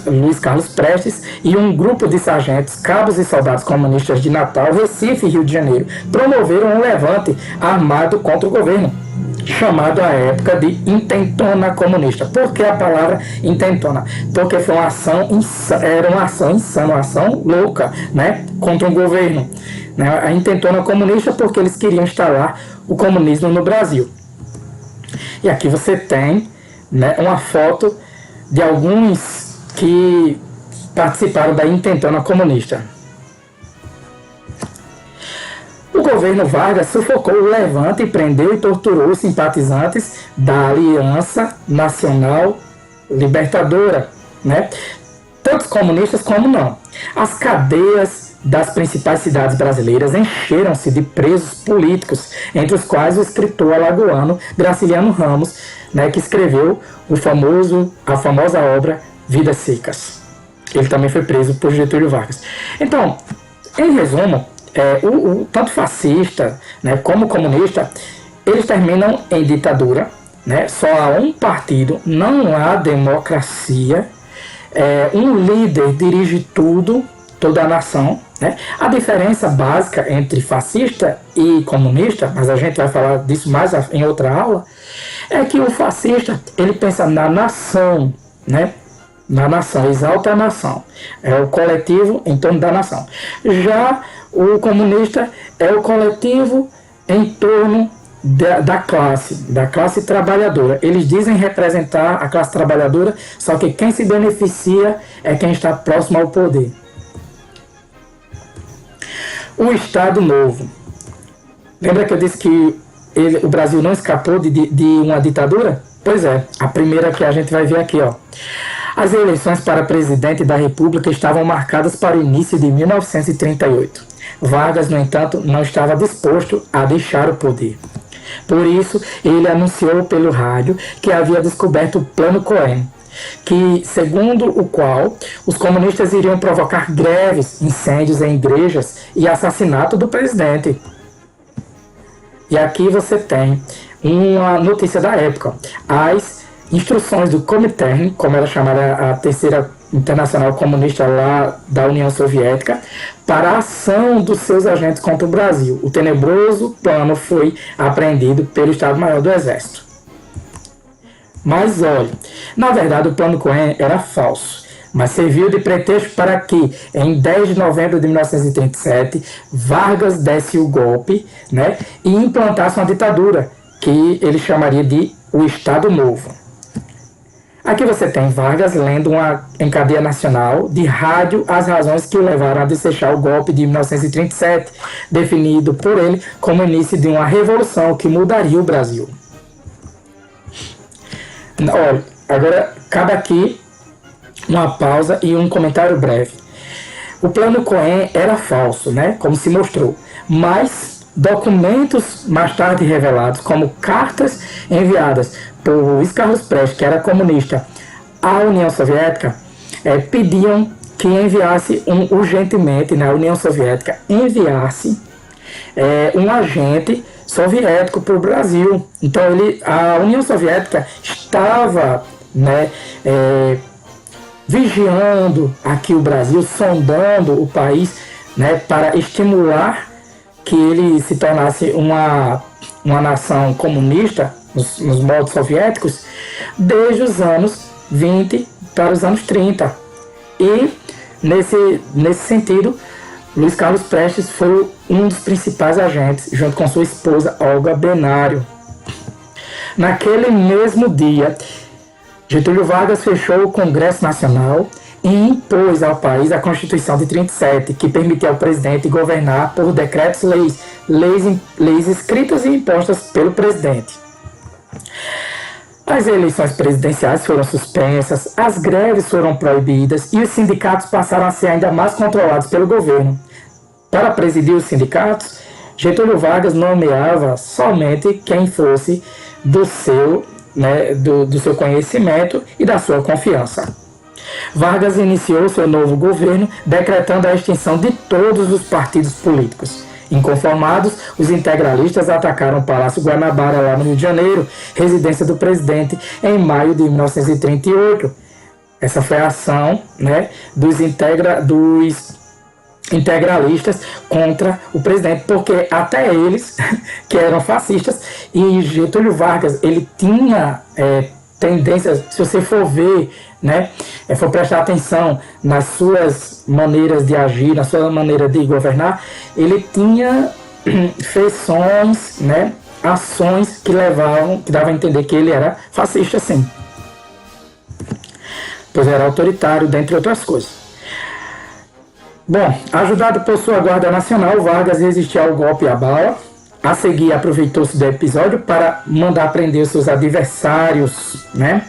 Luiz Carlos Prestes e um grupo de sargentos, cabos e soldados comunistas de Natal, Recife e Rio de Janeiro promoveram um levante armado contra o governo, chamado à época de intentona comunista. Por que a palavra intentona? Porque foi uma ação era uma ação insana, uma ação louca, né, contra o governo. Né? A intentona comunista porque eles queriam instalar o comunismo no Brasil. E aqui você tem, né, uma foto de alguns que participaram da intentona comunista. O governo Vargas sufocou o levante e prendeu e torturou os simpatizantes da Aliança Nacional Libertadora, né? Tanto comunistas como não. As cadeias das principais cidades brasileiras encheram-se de presos políticos, entre os quais o escritor alagoano Graciliano Ramos, né, que escreveu a famosa obra Vidas Secas. Ele também foi preso por Getúlio Vargas. Então, em resumo, tanto fascista, né, como comunista, eles terminam em ditadura, né, só há um partido, não há democracia, um líder dirige tudo, toda a nação. Né? A diferença básica entre fascista e comunista, mas a gente vai falar disso mais em outra aula, é que o fascista ele pensa na nação, né? Na nação, exalta a nação, é o coletivo em torno da nação. Já o comunista é o coletivo em torno da classe trabalhadora. Eles dizem representar a classe trabalhadora, só que quem se beneficia é quem está próximo ao poder. O Estado Novo. Lembra que eu disse que o Brasil não escapou de uma ditadura? Pois é, a primeira que a gente vai ver aqui, ó. As eleições para presidente da República estavam marcadas para o início de 1938. Vargas, no entanto, não estava disposto a deixar o poder. Por isso, ele anunciou pelo rádio que havia descoberto o Plano Cohen, que, segundo o qual os comunistas iriam provocar greves, incêndios em igrejas e assassinato do presidente. E aqui você tem uma notícia da época. As instruções do Comintern, como era chamada a Terceira Internacional Comunista lá da União Soviética, para a ação dos seus agentes contra o Brasil. O tenebroso plano foi apreendido pelo Estado-Maior do Exército. Mas olha, na verdade o Plano Cohen era falso, mas serviu de pretexto para que, em 10 de novembro de 1937, Vargas desse o golpe, né, e implantasse uma ditadura, que ele chamaria de o Estado Novo. Aqui você tem Vargas lendo em cadeia nacional, de rádio, as razões que o levaram a desechar o golpe de 1937, definido por ele como início de uma revolução que mudaria o Brasil. Olha, agora cabe aqui uma pausa e um comentário breve. O Plano Cohen era falso, né, como se mostrou, mas documentos mais tarde revelados, como cartas enviadas por Luiz Carlos Prestes, que era comunista, à União Soviética, pediam que enviasse urgentemente, na União Soviética, enviasse um agente soviético para o Brasil. Então a União Soviética estava, né, vigiando aqui o Brasil, sondando o país, né, para estimular que ele se tornasse uma nação comunista nos moldes soviéticos desde os anos 20 para os anos 30. E nesse sentido, Luiz Carlos Prestes foi um dos principais agentes, junto com sua esposa Olga Benário. Naquele mesmo dia, Getúlio Vargas fechou o Congresso Nacional e impôs ao país a Constituição de 37, que permitia ao presidente governar por decretos-leis, leis escritas e impostas pelo presidente. As eleições presidenciais foram suspensas, as greves foram proibidas e os sindicatos passaram a ser ainda mais controlados pelo governo. Para presidir os sindicatos, Getúlio Vargas nomeava somente quem fosse do seu conhecimento e da sua confiança. Vargas iniciou seu novo governo decretando a extinção de todos os partidos políticos. Inconformados, os integralistas atacaram o Palácio Guanabara, lá no Rio de Janeiro, residência do presidente, em maio de 1938. Essa foi a ação, né, dos integralistas contra o presidente, porque até eles, que eram fascistas, e Getúlio Vargas, ele tinha tendências, se você for ver, né, for prestar atenção nas suas maneiras de agir, na sua maneira de governar, ele tinha feições, né, ações que davam a entender que ele era fascista, sim, pois era autoritário, dentre outras coisas. Bom, ajudado por sua Guarda Nacional, Vargas resistiu ao golpe à bala. A seguir, aproveitou-se do episódio para mandar prender os seus adversários, né?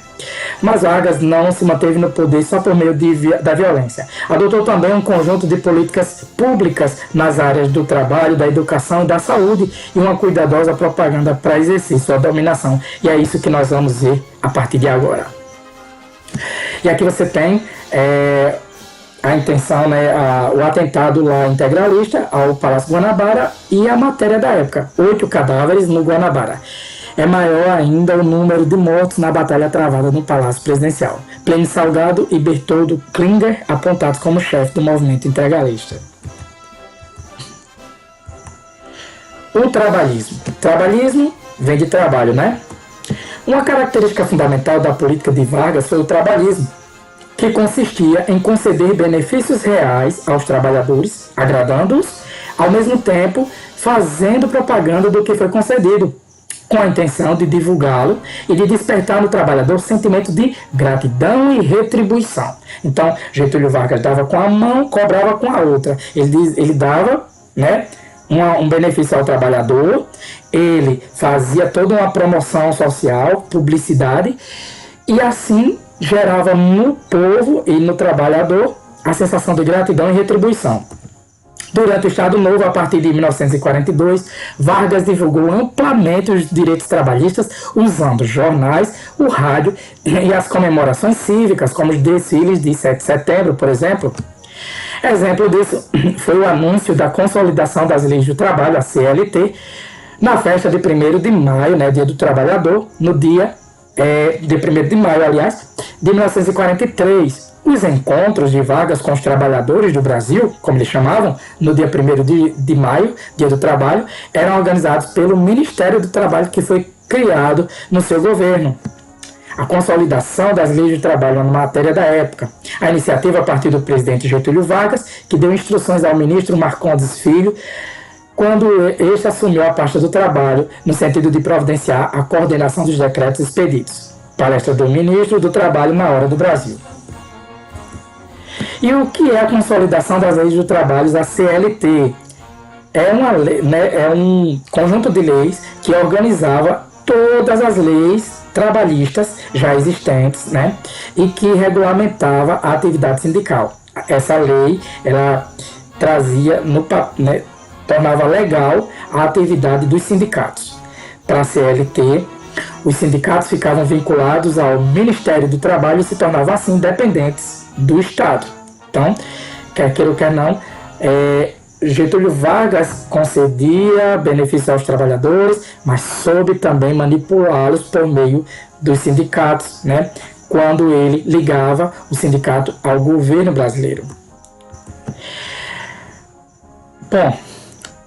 Mas Vargas não se manteve no poder só por meio da violência. Adotou também um conjunto de políticas públicas nas áreas do trabalho, da educação e da saúde e uma cuidadosa propaganda para exercer sua dominação. E é isso que nós vamos ver a partir de agora. E aqui você tem a intenção, né, o atentado lá integralista ao Palácio Guanabara e a matéria da época, 8 cadáveres no Guanabara. É maior ainda o número de mortos na batalha travada no Palácio Presidencial. Plínio Salgado e Bertoldo Klinger apontados como chefe do movimento integralista. O trabalhismo. Trabalhismo vem de trabalho, né? Uma característica fundamental da política de Vargas foi o trabalhismo, que consistia em conceder benefícios reais aos trabalhadores, agradando-os, ao mesmo tempo fazendo propaganda do que foi concedido, com a intenção de divulgá-lo e de despertar no trabalhador sentimento de gratidão e retribuição. Então, Getúlio Vargas dava com a mão, cobrava com a outra. Ele dava, né, um benefício ao trabalhador, ele fazia toda uma promoção social, publicidade, e assim gerava no povo e no trabalhador a sensação de gratidão e retribuição. Durante o Estado Novo, a partir de 1942, Vargas divulgou amplamente os direitos trabalhistas usando jornais, o rádio e as comemorações cívicas, como os desfiles de 7 de setembro, por exemplo. Exemplo disso foi o anúncio da consolidação das leis do trabalho, a CLT, na festa de 1º de maio, né, Dia do Trabalhador, no dia de 1º de maio, aliás, de 1943. Os encontros de Vargas com os trabalhadores do Brasil, como eles chamavam, no dia 1º de maio, Dia do Trabalho, eram organizados pelo Ministério do Trabalho, que foi criado no seu governo. A consolidação das leis de trabalho na matéria da época. A iniciativa a partir do presidente Getúlio Vargas, que deu instruções ao ministro Marcondes Filho, quando este assumiu a pasta do trabalho, no sentido de providenciar a coordenação dos decretos expedidos. Palestra do ministro do Trabalho na Hora do Brasil. E o que é a consolidação das leis do trabalho, a CLT? É um conjunto de leis que organizava todas as leis trabalhistas já existentes, né, e que regulamentava a atividade sindical. Essa lei, ela trazia, tornava legal a atividade dos sindicatos. Para a CLT, os sindicatos ficavam vinculados ao Ministério do Trabalho e se tornavam assim independentes do Estado. Então, quer queira ou quer não, Getúlio Vargas concedia benefícios aos trabalhadores, mas soube também manipulá-los por meio dos sindicatos, né, quando ele ligava o sindicato ao governo brasileiro. Bom,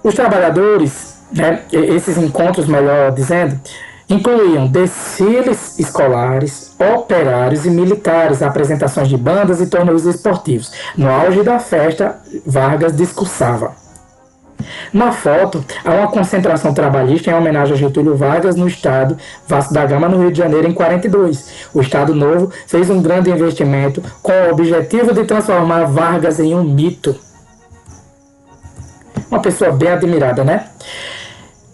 os trabalhadores, né, esses encontros, melhor dizendo, incluíam desfiles escolares, operários e militares, apresentações de bandas e torneios esportivos. No auge da festa, Vargas discursava. Na foto, há uma concentração trabalhista em homenagem a Getúlio Vargas no estado Vasco da Gama, no Rio de Janeiro, em 1942. O Estado Novo fez um grande investimento com o objetivo de transformar Vargas em um mito. Uma pessoa bem admirada, né?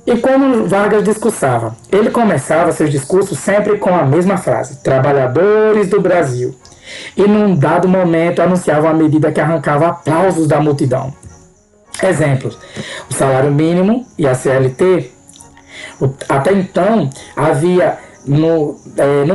E como Vargas discursava? Ele começava seus discursos sempre com a mesma frase: trabalhadores do Brasil. E num dado momento anunciava uma medida que arrancava aplausos da multidão. Exemplos: o salário mínimo e a CLT. Até então havia no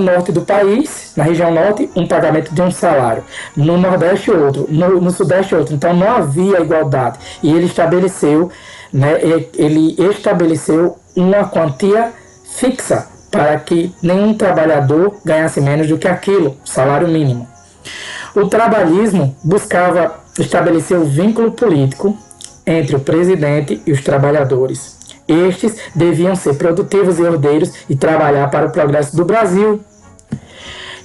norte do país, na região norte, um pagamento de um salário, no nordeste outro, no sudeste outro. Então não havia igualdade. E ele estabeleceu, né, ele estabeleceu uma quantia fixa para que nenhum trabalhador ganhasse menos do que aquilo, salário mínimo. O trabalhismo buscava estabelecer o vínculo político entre o presidente e os trabalhadores. Estes deviam ser produtivos e ordeiros e trabalhar para o progresso do Brasil.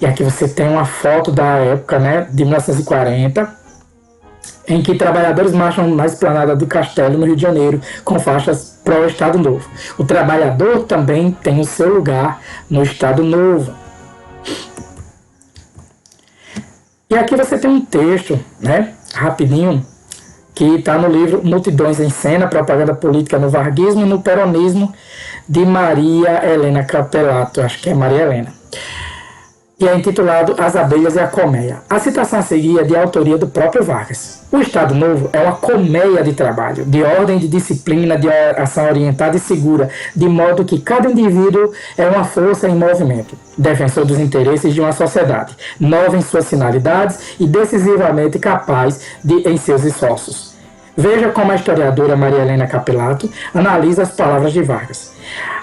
E aqui você tem uma foto da época, né, de 1940, em que trabalhadores marcham na esplanada do Castelo, no Rio de Janeiro, com faixas pró-Estado Novo. O trabalhador também tem o seu lugar no Estado Novo. E aqui você tem um texto, né, rapidinho, que está no livro Multidões em Cena, Propaganda Política no Varguismo e no Peronismo, de Maria Helena Capelato, acho que é Maria Helena. E é intitulado As Abelhas e a Colmeia. A citação a seguir é de autoria do próprio Vargas. O Estado Novo é uma colmeia de trabalho, de ordem, de disciplina, de ação orientada e segura, de modo que cada indivíduo é uma força em movimento, defensor dos interesses de uma sociedade, nova em suas finalidades e decisivamente capaz em seus esforços. Veja como a historiadora Maria Helena Capelato analisa as palavras de Vargas.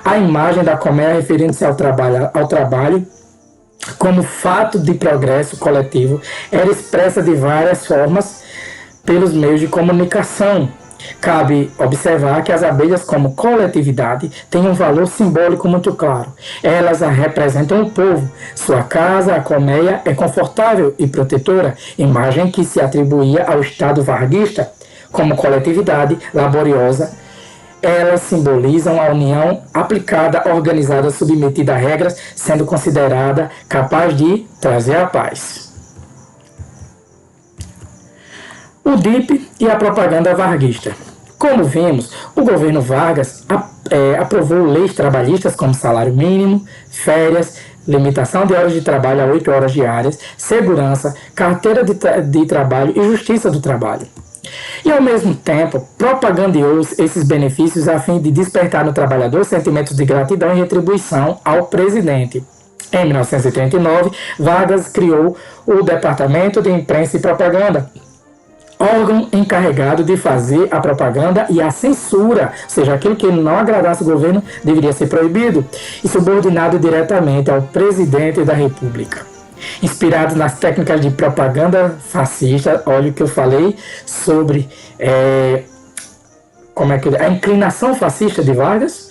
A imagem da colmeia referindo-se ao trabalho como fato de progresso coletivo era expressa de várias formas pelos meios de comunicação. Cabe observar que as abelhas como coletividade têm um valor simbólico muito claro. Elas representam o povo. Sua casa, a colmeia, é confortável e protetora, imagem que se atribuía ao Estado varguista como coletividade laboriosa. Elas simbolizam a união aplicada, organizada, submetida a regras, sendo considerada capaz de trazer a paz. O DIP e a propaganda varguista. Como vimos, o governo Vargas aprovou leis trabalhistas como salário mínimo, férias, limitação de horas de trabalho a 8 horas diárias, segurança, carteira de trabalho e justiça do trabalho. E, ao mesmo tempo, propagandeou esses benefícios a fim de despertar no trabalhador sentimentos de gratidão e retribuição ao presidente. Em 1939, Vargas criou o Departamento de Imprensa e Propaganda, órgão encarregado de fazer a propaganda e a censura, ou seja, aquilo que não agradasse o governo deveria ser proibido, e subordinado diretamente ao presidente da República. Inspirados nas técnicas de propaganda fascista, olha o que eu falei sobre a inclinação fascista de Vargas,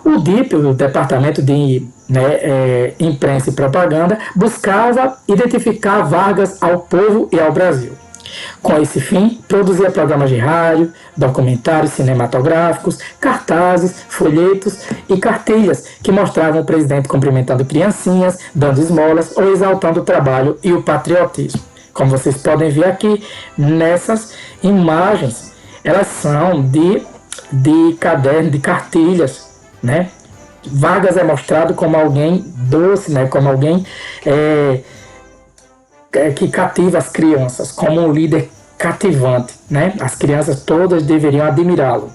o DIP, o Departamento de Imprensa e Propaganda, buscava identificar Vargas ao povo e ao Brasil. Com esse fim, produzia programas de rádio, documentários cinematográficos, cartazes, folhetos e cartilhas que mostravam o presidente cumprimentando criancinhas, dando esmolas ou exaltando o trabalho e o patriotismo. Como vocês podem ver aqui nessas imagens, elas são de caderno, de cartilhas, né? Vargas é mostrado como alguém doce, né? Como alguém que cativa as crianças, como um líder cativante, né? As crianças todas deveriam admirá-lo.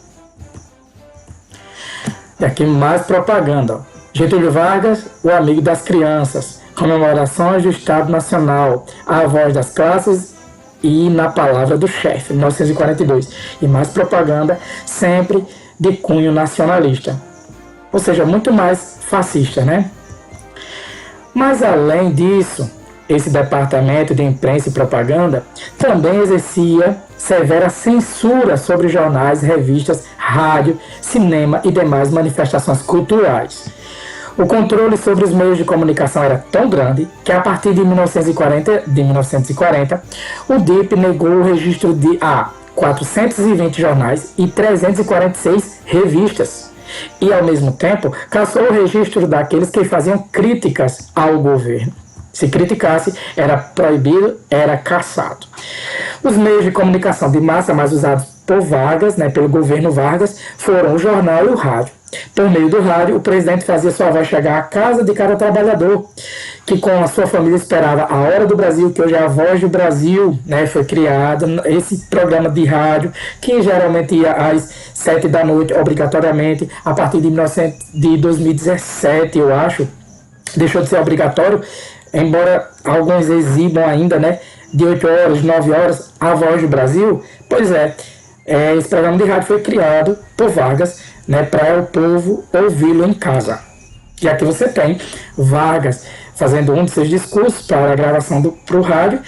E aqui mais propaganda. Getúlio Vargas, o amigo das crianças, comemorações do Estado Nacional, a voz das classes e na palavra do chefe, 1942. E mais propaganda, sempre de cunho nacionalista. Ou seja, muito mais fascista, né? Mas além disso, esse Departamento de Imprensa e Propaganda também exercia severa censura sobre jornais, revistas, rádio, cinema e demais manifestações culturais. O controle sobre os meios de comunicação era tão grande que, a partir de 1940, o DIP negou o registro de 420 jornais e 346 revistas. E, ao mesmo tempo, cassou o registro daqueles que faziam críticas ao governo. Se criticasse, era proibido, era cassado. Os meios de comunicação de massa mais usados por Vargas, pelo governo Vargas, foram o jornal e o rádio. Por meio do rádio, o presidente fazia sua voz chegar à casa de cada trabalhador, que com a sua família esperava a Hora do Brasil, que hoje é a Voz do Brasil, foi criado esse programa de rádio, que geralmente ia às 7 da noite, obrigatoriamente, a partir de 2017, eu acho, deixou de ser obrigatório, embora alguns exibam ainda, de 8 horas, 9 horas, a Voz do Brasil. Pois é, esse programa de rádio foi criado por Vargas, né, para o povo ouvi-lo em casa. E aqui você tem Vargas fazendo um de seus discursos para a gravação para o rádio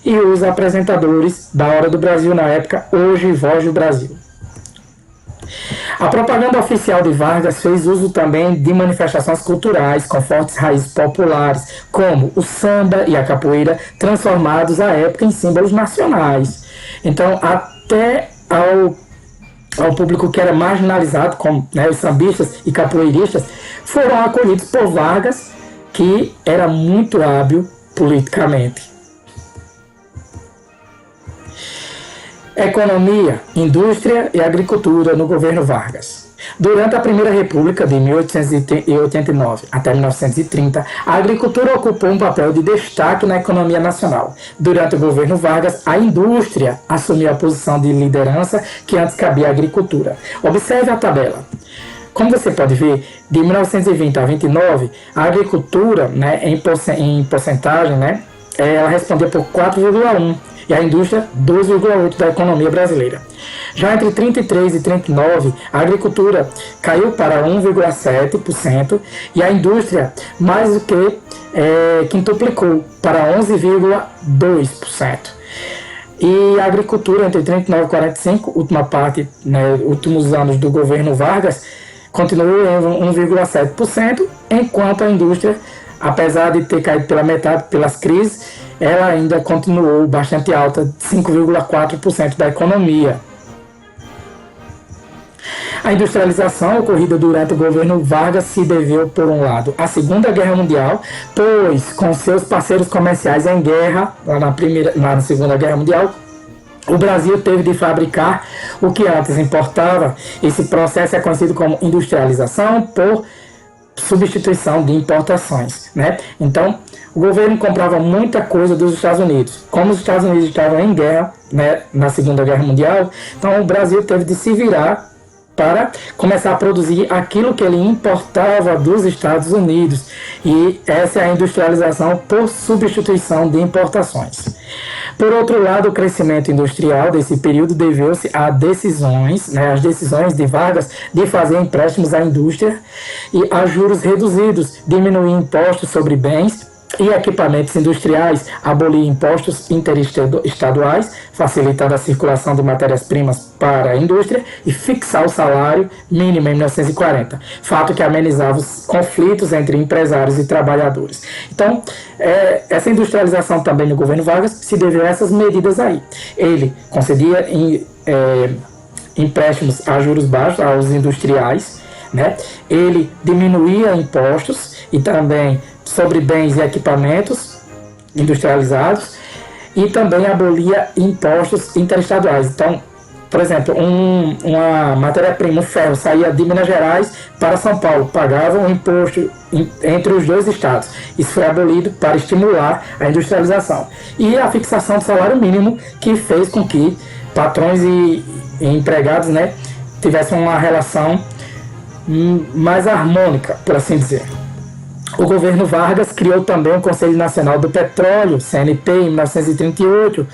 e os apresentadores da Hora do Brasil na época, Hoje Voz do Brasil. A propaganda oficial de Vargas fez uso também de manifestações culturais com fortes raízes populares, como o samba e a capoeira, transformados à época em símbolos nacionais. Então, até ao público que era marginalizado, como, né, os sambistas e capoeiristas, foram acolhidos por Vargas, que era muito hábil politicamente. Economia, indústria e agricultura no governo Vargas. Durante a Primeira República, de 1889 até 1930, a agricultura ocupou um papel de destaque na economia nacional. Durante o governo Vargas, a indústria assumiu a posição de liderança que antes cabia à agricultura. Observe a tabela. Como você pode ver, de 1920 a 29, a agricultura, né, em porcentagem, né, ela respondia por 4,1%. E a indústria 2,8% da economia brasileira. Já entre 33 e 39, a agricultura caiu para 1,7% e a indústria mais do que quintuplicou para 11,2%. E a agricultura entre 39 e 45, última parte, né, últimos anos do governo Vargas, continuou em 1,7%, enquanto a indústria, apesar de ter caído pela metade pelas crises, ela ainda continuou bastante alta, 5,4% da economia. A industrialização ocorrida durante o governo Vargas se deveu, por um lado, à Segunda Guerra Mundial, pois com seus parceiros comerciais em guerra, lá na Segunda Guerra Mundial, o Brasil teve de fabricar o que antes importava. Esse processo é conhecido como industrialização por substituição de importações, né? Então, o governo comprava muita coisa dos Estados Unidos. Como os Estados Unidos estavam em guerra, né, na Segunda Guerra Mundial, então o Brasil teve de se virar para começar a produzir aquilo que ele importava dos Estados Unidos. E essa é a industrialização por substituição de importações. Por outro lado, o crescimento industrial desse período deveu-se a decisões, né, as decisões de Vargas de fazer empréstimos à indústria e a juros reduzidos, diminuir impostos sobre bens e equipamentos industriais, abolir impostos interestaduais, facilitando a circulação de matérias-primas para a indústria e fixar o salário mínimo em 1940, fato que amenizava os conflitos entre empresários e trabalhadores. Então, essa industrialização também no governo Vargas se deveu a essas medidas aí. Ele concedia empréstimos a juros baixos aos industriais, né? Ele diminuía impostos e também sobre bens e equipamentos industrializados e também abolia impostos interestaduais. Então, por exemplo, uma matéria-prima, um ferro, saía de Minas Gerais para São Paulo, pagava um imposto entre os dois estados. Isso foi abolido para estimular a industrialização. E a fixação do salário mínimo, que fez com que patrões e empregados, né, tivessem uma relação mais harmônica, por assim dizer. O governo Vargas criou também o Conselho Nacional do Petróleo, CNP, em 1938.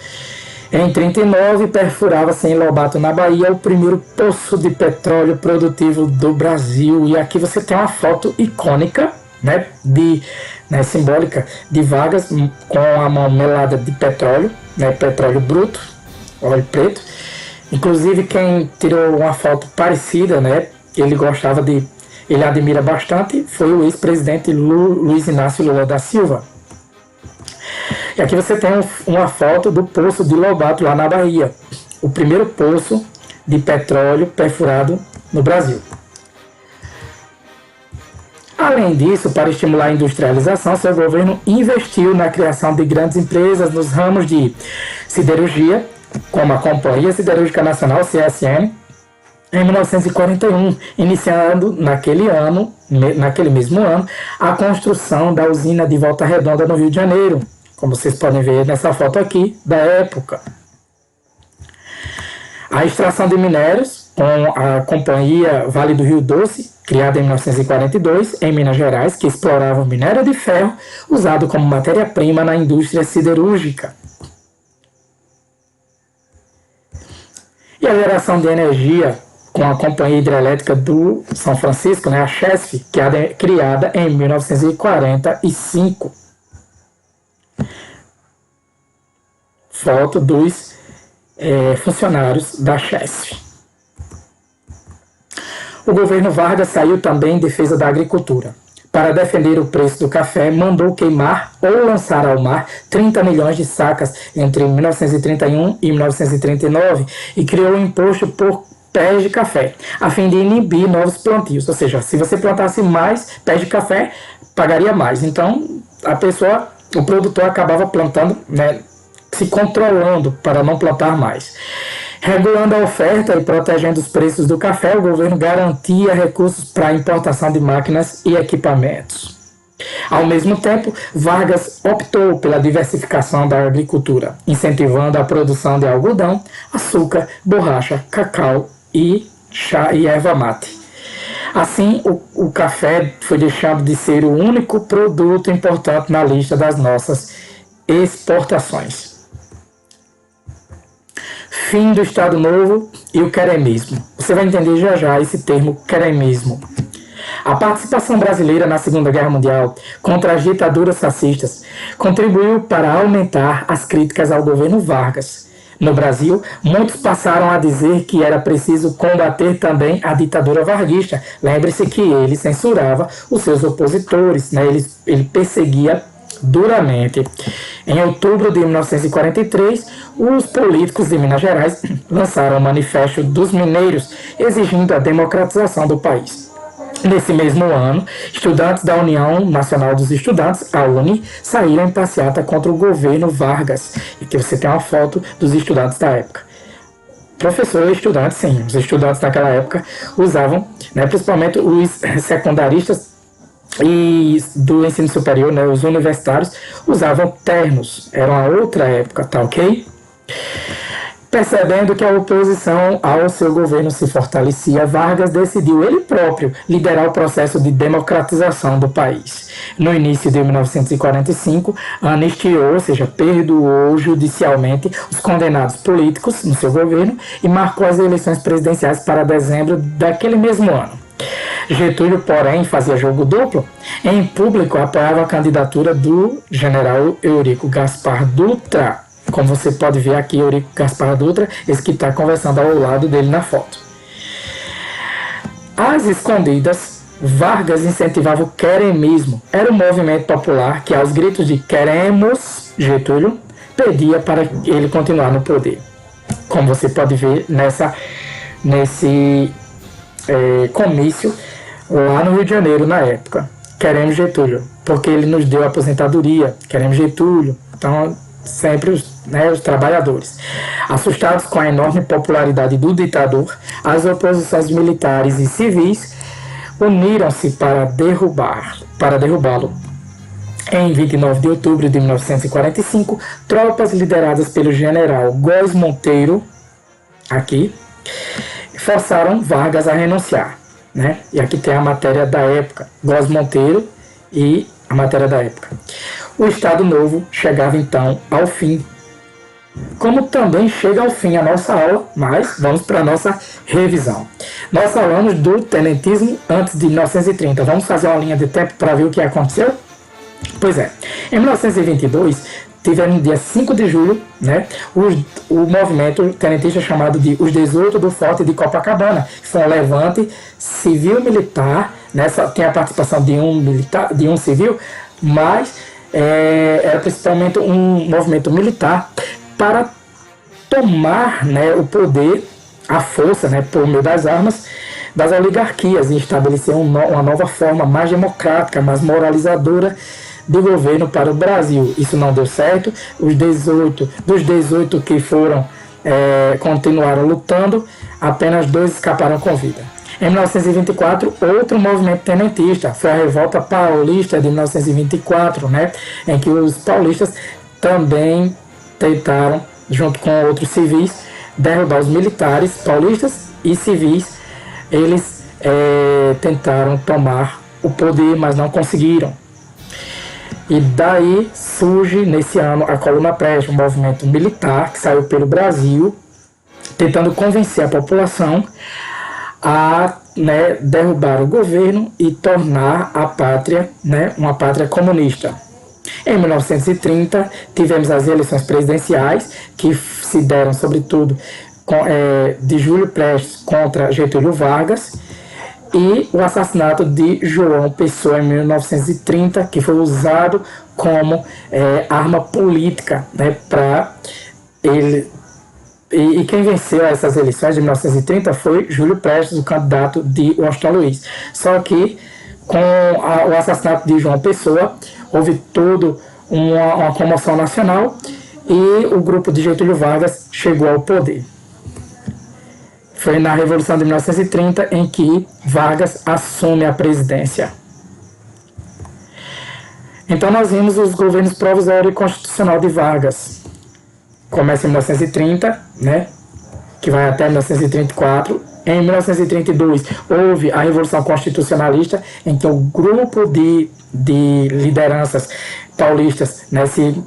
Em 1939, perfurava-se em Lobato, na Bahia, o primeiro poço de petróleo produtivo do Brasil. E aqui você tem uma foto icônica, né, simbólica, de Vargas com a mão melada de petróleo, né, petróleo bruto, óleo preto. Inclusive, quem tirou uma foto parecida, né, ele admira bastante, foi o ex-presidente Luiz Inácio Lula da Silva. E aqui você tem uma foto do poço de Lobato, lá na Bahia. O primeiro poço de petróleo perfurado no Brasil. Além disso, para estimular a industrialização, seu governo investiu na criação de grandes empresas nos ramos de siderurgia, como a Companhia Siderúrgica Nacional, CSN, em 1941, iniciando naquele mesmo ano, a construção da usina de Volta Redonda no Rio de Janeiro, como vocês podem ver nessa foto aqui, da época. A extração de minérios, com a Companhia Vale do Rio Doce, criada em 1942, em Minas Gerais, que explorava o minério de ferro, usado como matéria-prima na indústria siderúrgica. E a geração de energia com a Companhia Hidrelétrica do São Francisco, né, a CHESF, que é criada em 1945. Foto dos funcionários da CHESF. O governo Vargas saiu também em defesa da agricultura. Para defender o preço do café, mandou queimar ou lançar ao mar 30 milhões de sacas entre 1931 e 1939 e criou um imposto por pés de café, a fim de inibir novos plantios. Ou seja, se você plantasse mais pés de café, pagaria mais. Então, o produtor acabava plantando, né, se controlando para não plantar mais. Regulando a oferta e protegendo os preços do café, o governo garantia recursos para a importação de máquinas e equipamentos. Ao mesmo tempo, Vargas optou pela diversificação da agricultura, incentivando a produção de algodão, açúcar, borracha, cacau e chá e erva mate. Assim, o café foi deixando de ser o único produto importante na lista das nossas exportações. Fim do Estado Novo e o queremismo. Você vai entender já já esse termo queremismo. A participação brasileira na Segunda Guerra Mundial contra as ditaduras fascistas contribuiu para aumentar as críticas ao governo Vargas. No Brasil, muitos passaram a dizer que era preciso combater também a ditadura varguista. Lembre-se que ele censurava os seus opositores, né? Ele perseguia duramente. Em outubro de 1943, os políticos de Minas Gerais lançaram o Manifesto dos Mineiros, exigindo a democratização do país. Nesse mesmo ano, estudantes da União Nacional dos Estudantes, a UNE, saíram em passeata contra o governo Vargas. E aqui você tem uma foto dos estudantes da época. Professores e estudantes, sim, os estudantes naquela época usavam, né, principalmente os secundaristas e do ensino superior, né, os universitários, usavam ternos. Era uma outra época, tá ok? Percebendo que a oposição ao seu governo se fortalecia, Vargas decidiu ele próprio liderar o processo de democratização do país. No início de 1945, anistiou, ou seja, perdoou judicialmente os condenados políticos no seu governo e marcou as eleições presidenciais para dezembro daquele mesmo ano. Getúlio, porém, fazia jogo duplo. Em público, apoiava a candidatura do general Eurico Gaspar Dutra. Como você pode ver aqui, Eurico Gaspar Dutra, esse que está conversando ao lado dele na foto. Às escondidas, Vargas incentivava o queremismo. Era um movimento popular que, aos gritos de "queremos Getúlio", pedia para ele continuar no poder. Como você pode ver nesse comício lá no Rio de Janeiro, na época. Queremos Getúlio, porque ele nos deu a aposentadoria. Queremos Getúlio. Então, sempre os trabalhadores. Assustados com a enorme popularidade do ditador, as oposições militares e civis uniram-se para derrubá-lo. Em 29 de outubro de 1945, tropas lideradas pelo general Góes Monteiro, aqui, forçaram Vargas a renunciar, né? E aqui tem a matéria da época, Góes Monteiro e a matéria da época. O Estado Novo chegava então ao fim. Como também chega ao fim a nossa aula, mas vamos para a nossa revisão. Nós falamos do tenentismo antes de 1930. Vamos fazer uma linha de tempo para ver o que aconteceu? Pois é, em 1922, tivemos no dia 5 de julho, né, o movimento tenentista chamado de Os 18 do Forte de Copacabana, que foi um levante civil-militar, né, só tem a participação de um civil, mas era principalmente um movimento militar para tomar, né, o poder, a força, né, por meio das armas, das oligarquias e estabelecer uma nova forma mais democrática, mais moralizadora de governo para o Brasil. Isso não deu certo. Dos 18 que foram, continuaram lutando, apenas 2 escaparam com vida. Em 1924, outro movimento tenentista, foi a Revolta Paulista de 1924, né, em que os paulistas também tentaram, junto com outros civis, derrubar os militares paulistas e civis. Eles tentaram tomar o poder, mas não conseguiram. E daí surge, nesse ano, a Coluna Prestes, um movimento militar que saiu pelo Brasil, tentando convencer a população a, né, derrubar o governo e tornar a pátria, né, uma pátria comunista. Em 1930, tivemos as eleições presidenciais, que se deram, sobretudo, de Júlio Prestes contra Getúlio Vargas, e o assassinato de João Pessoa em 1930, que foi usado como arma política, né, para ele. E quem venceu essas eleições de 1930 foi Júlio Prestes, o candidato de Washington Luiz. Só que com o assassinato de João Pessoa, houve toda uma comoção nacional e o grupo de Getúlio Vargas chegou ao poder. Foi na Revolução de 1930 em que Vargas assume a presidência. Então nós vimos os governos provisório e constitucional de Vargas. Começa em 1930, né, que vai até 1934. Em 1932 houve a Revolução Constitucionalista, em que o grupo de lideranças paulistas, né, se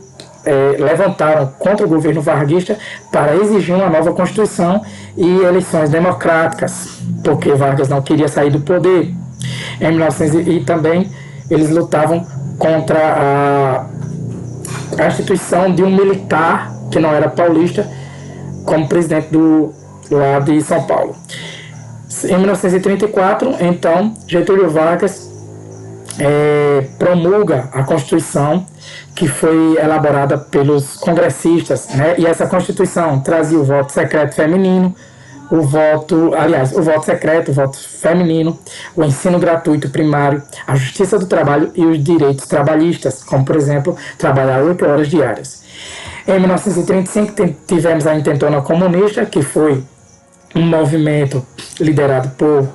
levantaram contra o governo varguista para exigir uma nova Constituição e eleições democráticas, porque Vargas não queria sair do poder. E também eles lutavam contra a instituição de um militar que não era paulista como presidente lá de São Paulo. Em 1934, então, Getúlio Vargas promulga a Constituição, que foi elaborada pelos congressistas, né? E essa Constituição trazia o voto secreto feminino, o voto secreto, o voto feminino, o ensino gratuito primário, a justiça do trabalho e os direitos trabalhistas, como, por exemplo, trabalhar 8 horas diárias. Em 1935 tivemos a Intentona Comunista, que foi um movimento liderado por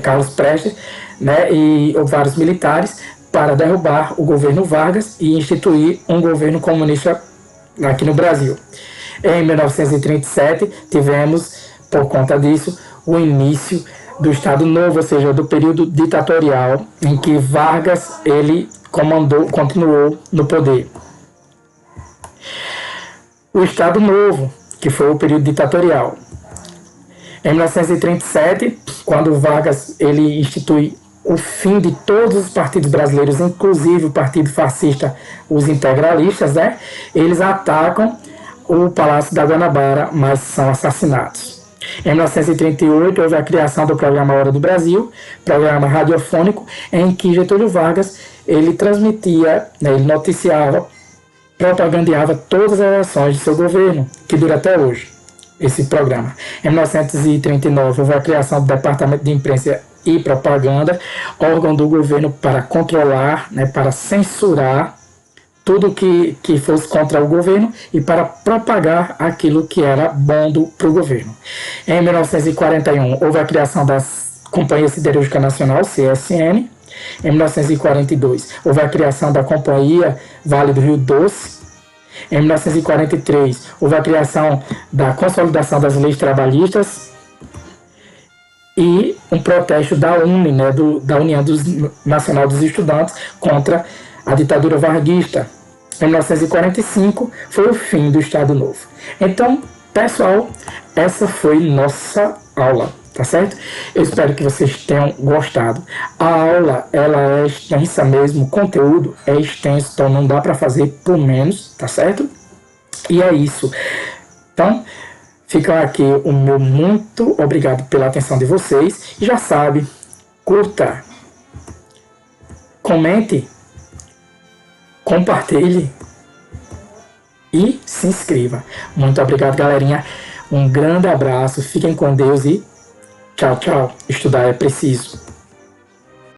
Carlos Prestes, né, e vários militares, para derrubar o governo Vargas e instituir um governo comunista aqui no Brasil. Em 1937 tivemos, por conta disso, o início do Estado Novo, ou seja, do período ditatorial, em que Vargas ele continuou no poder. O Estado Novo, que foi o período ditatorial. Em 1937, quando Vargas ele institui o fim de todos os partidos brasileiros, inclusive o Partido Fascista, os integralistas, né? Eles atacam o Palácio da Guanabara, mas são assassinados. Em 1938, houve a criação do programa Hora do Brasil, programa radiofônico, em que Getúlio Vargas ele transmitia, né, ele noticiava, propagandeava todas as ações de seu governo, que dura até hoje, esse programa. Em 1939, houve a criação do Departamento de Imprensa e Propaganda, órgão do governo para controlar, né, para censurar tudo que fosse contra o governo e para propagar aquilo que era bom para o governo. Em 1941, houve a criação da Companhia Siderúrgica Nacional, CSN. Em 1942, houve a criação da Companhia Vale do Rio Doce. Em 1943, houve a criação da Consolidação das Leis Trabalhistas e um protesto da UNE, né, da União Nacional dos Estudantes, contra a ditadura varguista. Em 1945, foi o fim do Estado Novo. Então, pessoal, essa foi nossa aula, tá certo? Eu espero que vocês tenham gostado. A aula, ela é extensa mesmo, o conteúdo é extenso, então não dá para fazer por menos, tá certo? E é isso. Então, fica aqui o meu muito obrigado pela atenção de vocês. E já sabe, curta, comente, compartilhe e se inscreva. Muito obrigado, galerinha. Um grande abraço, fiquem com Deus e tchau, tchau. Estudar é preciso.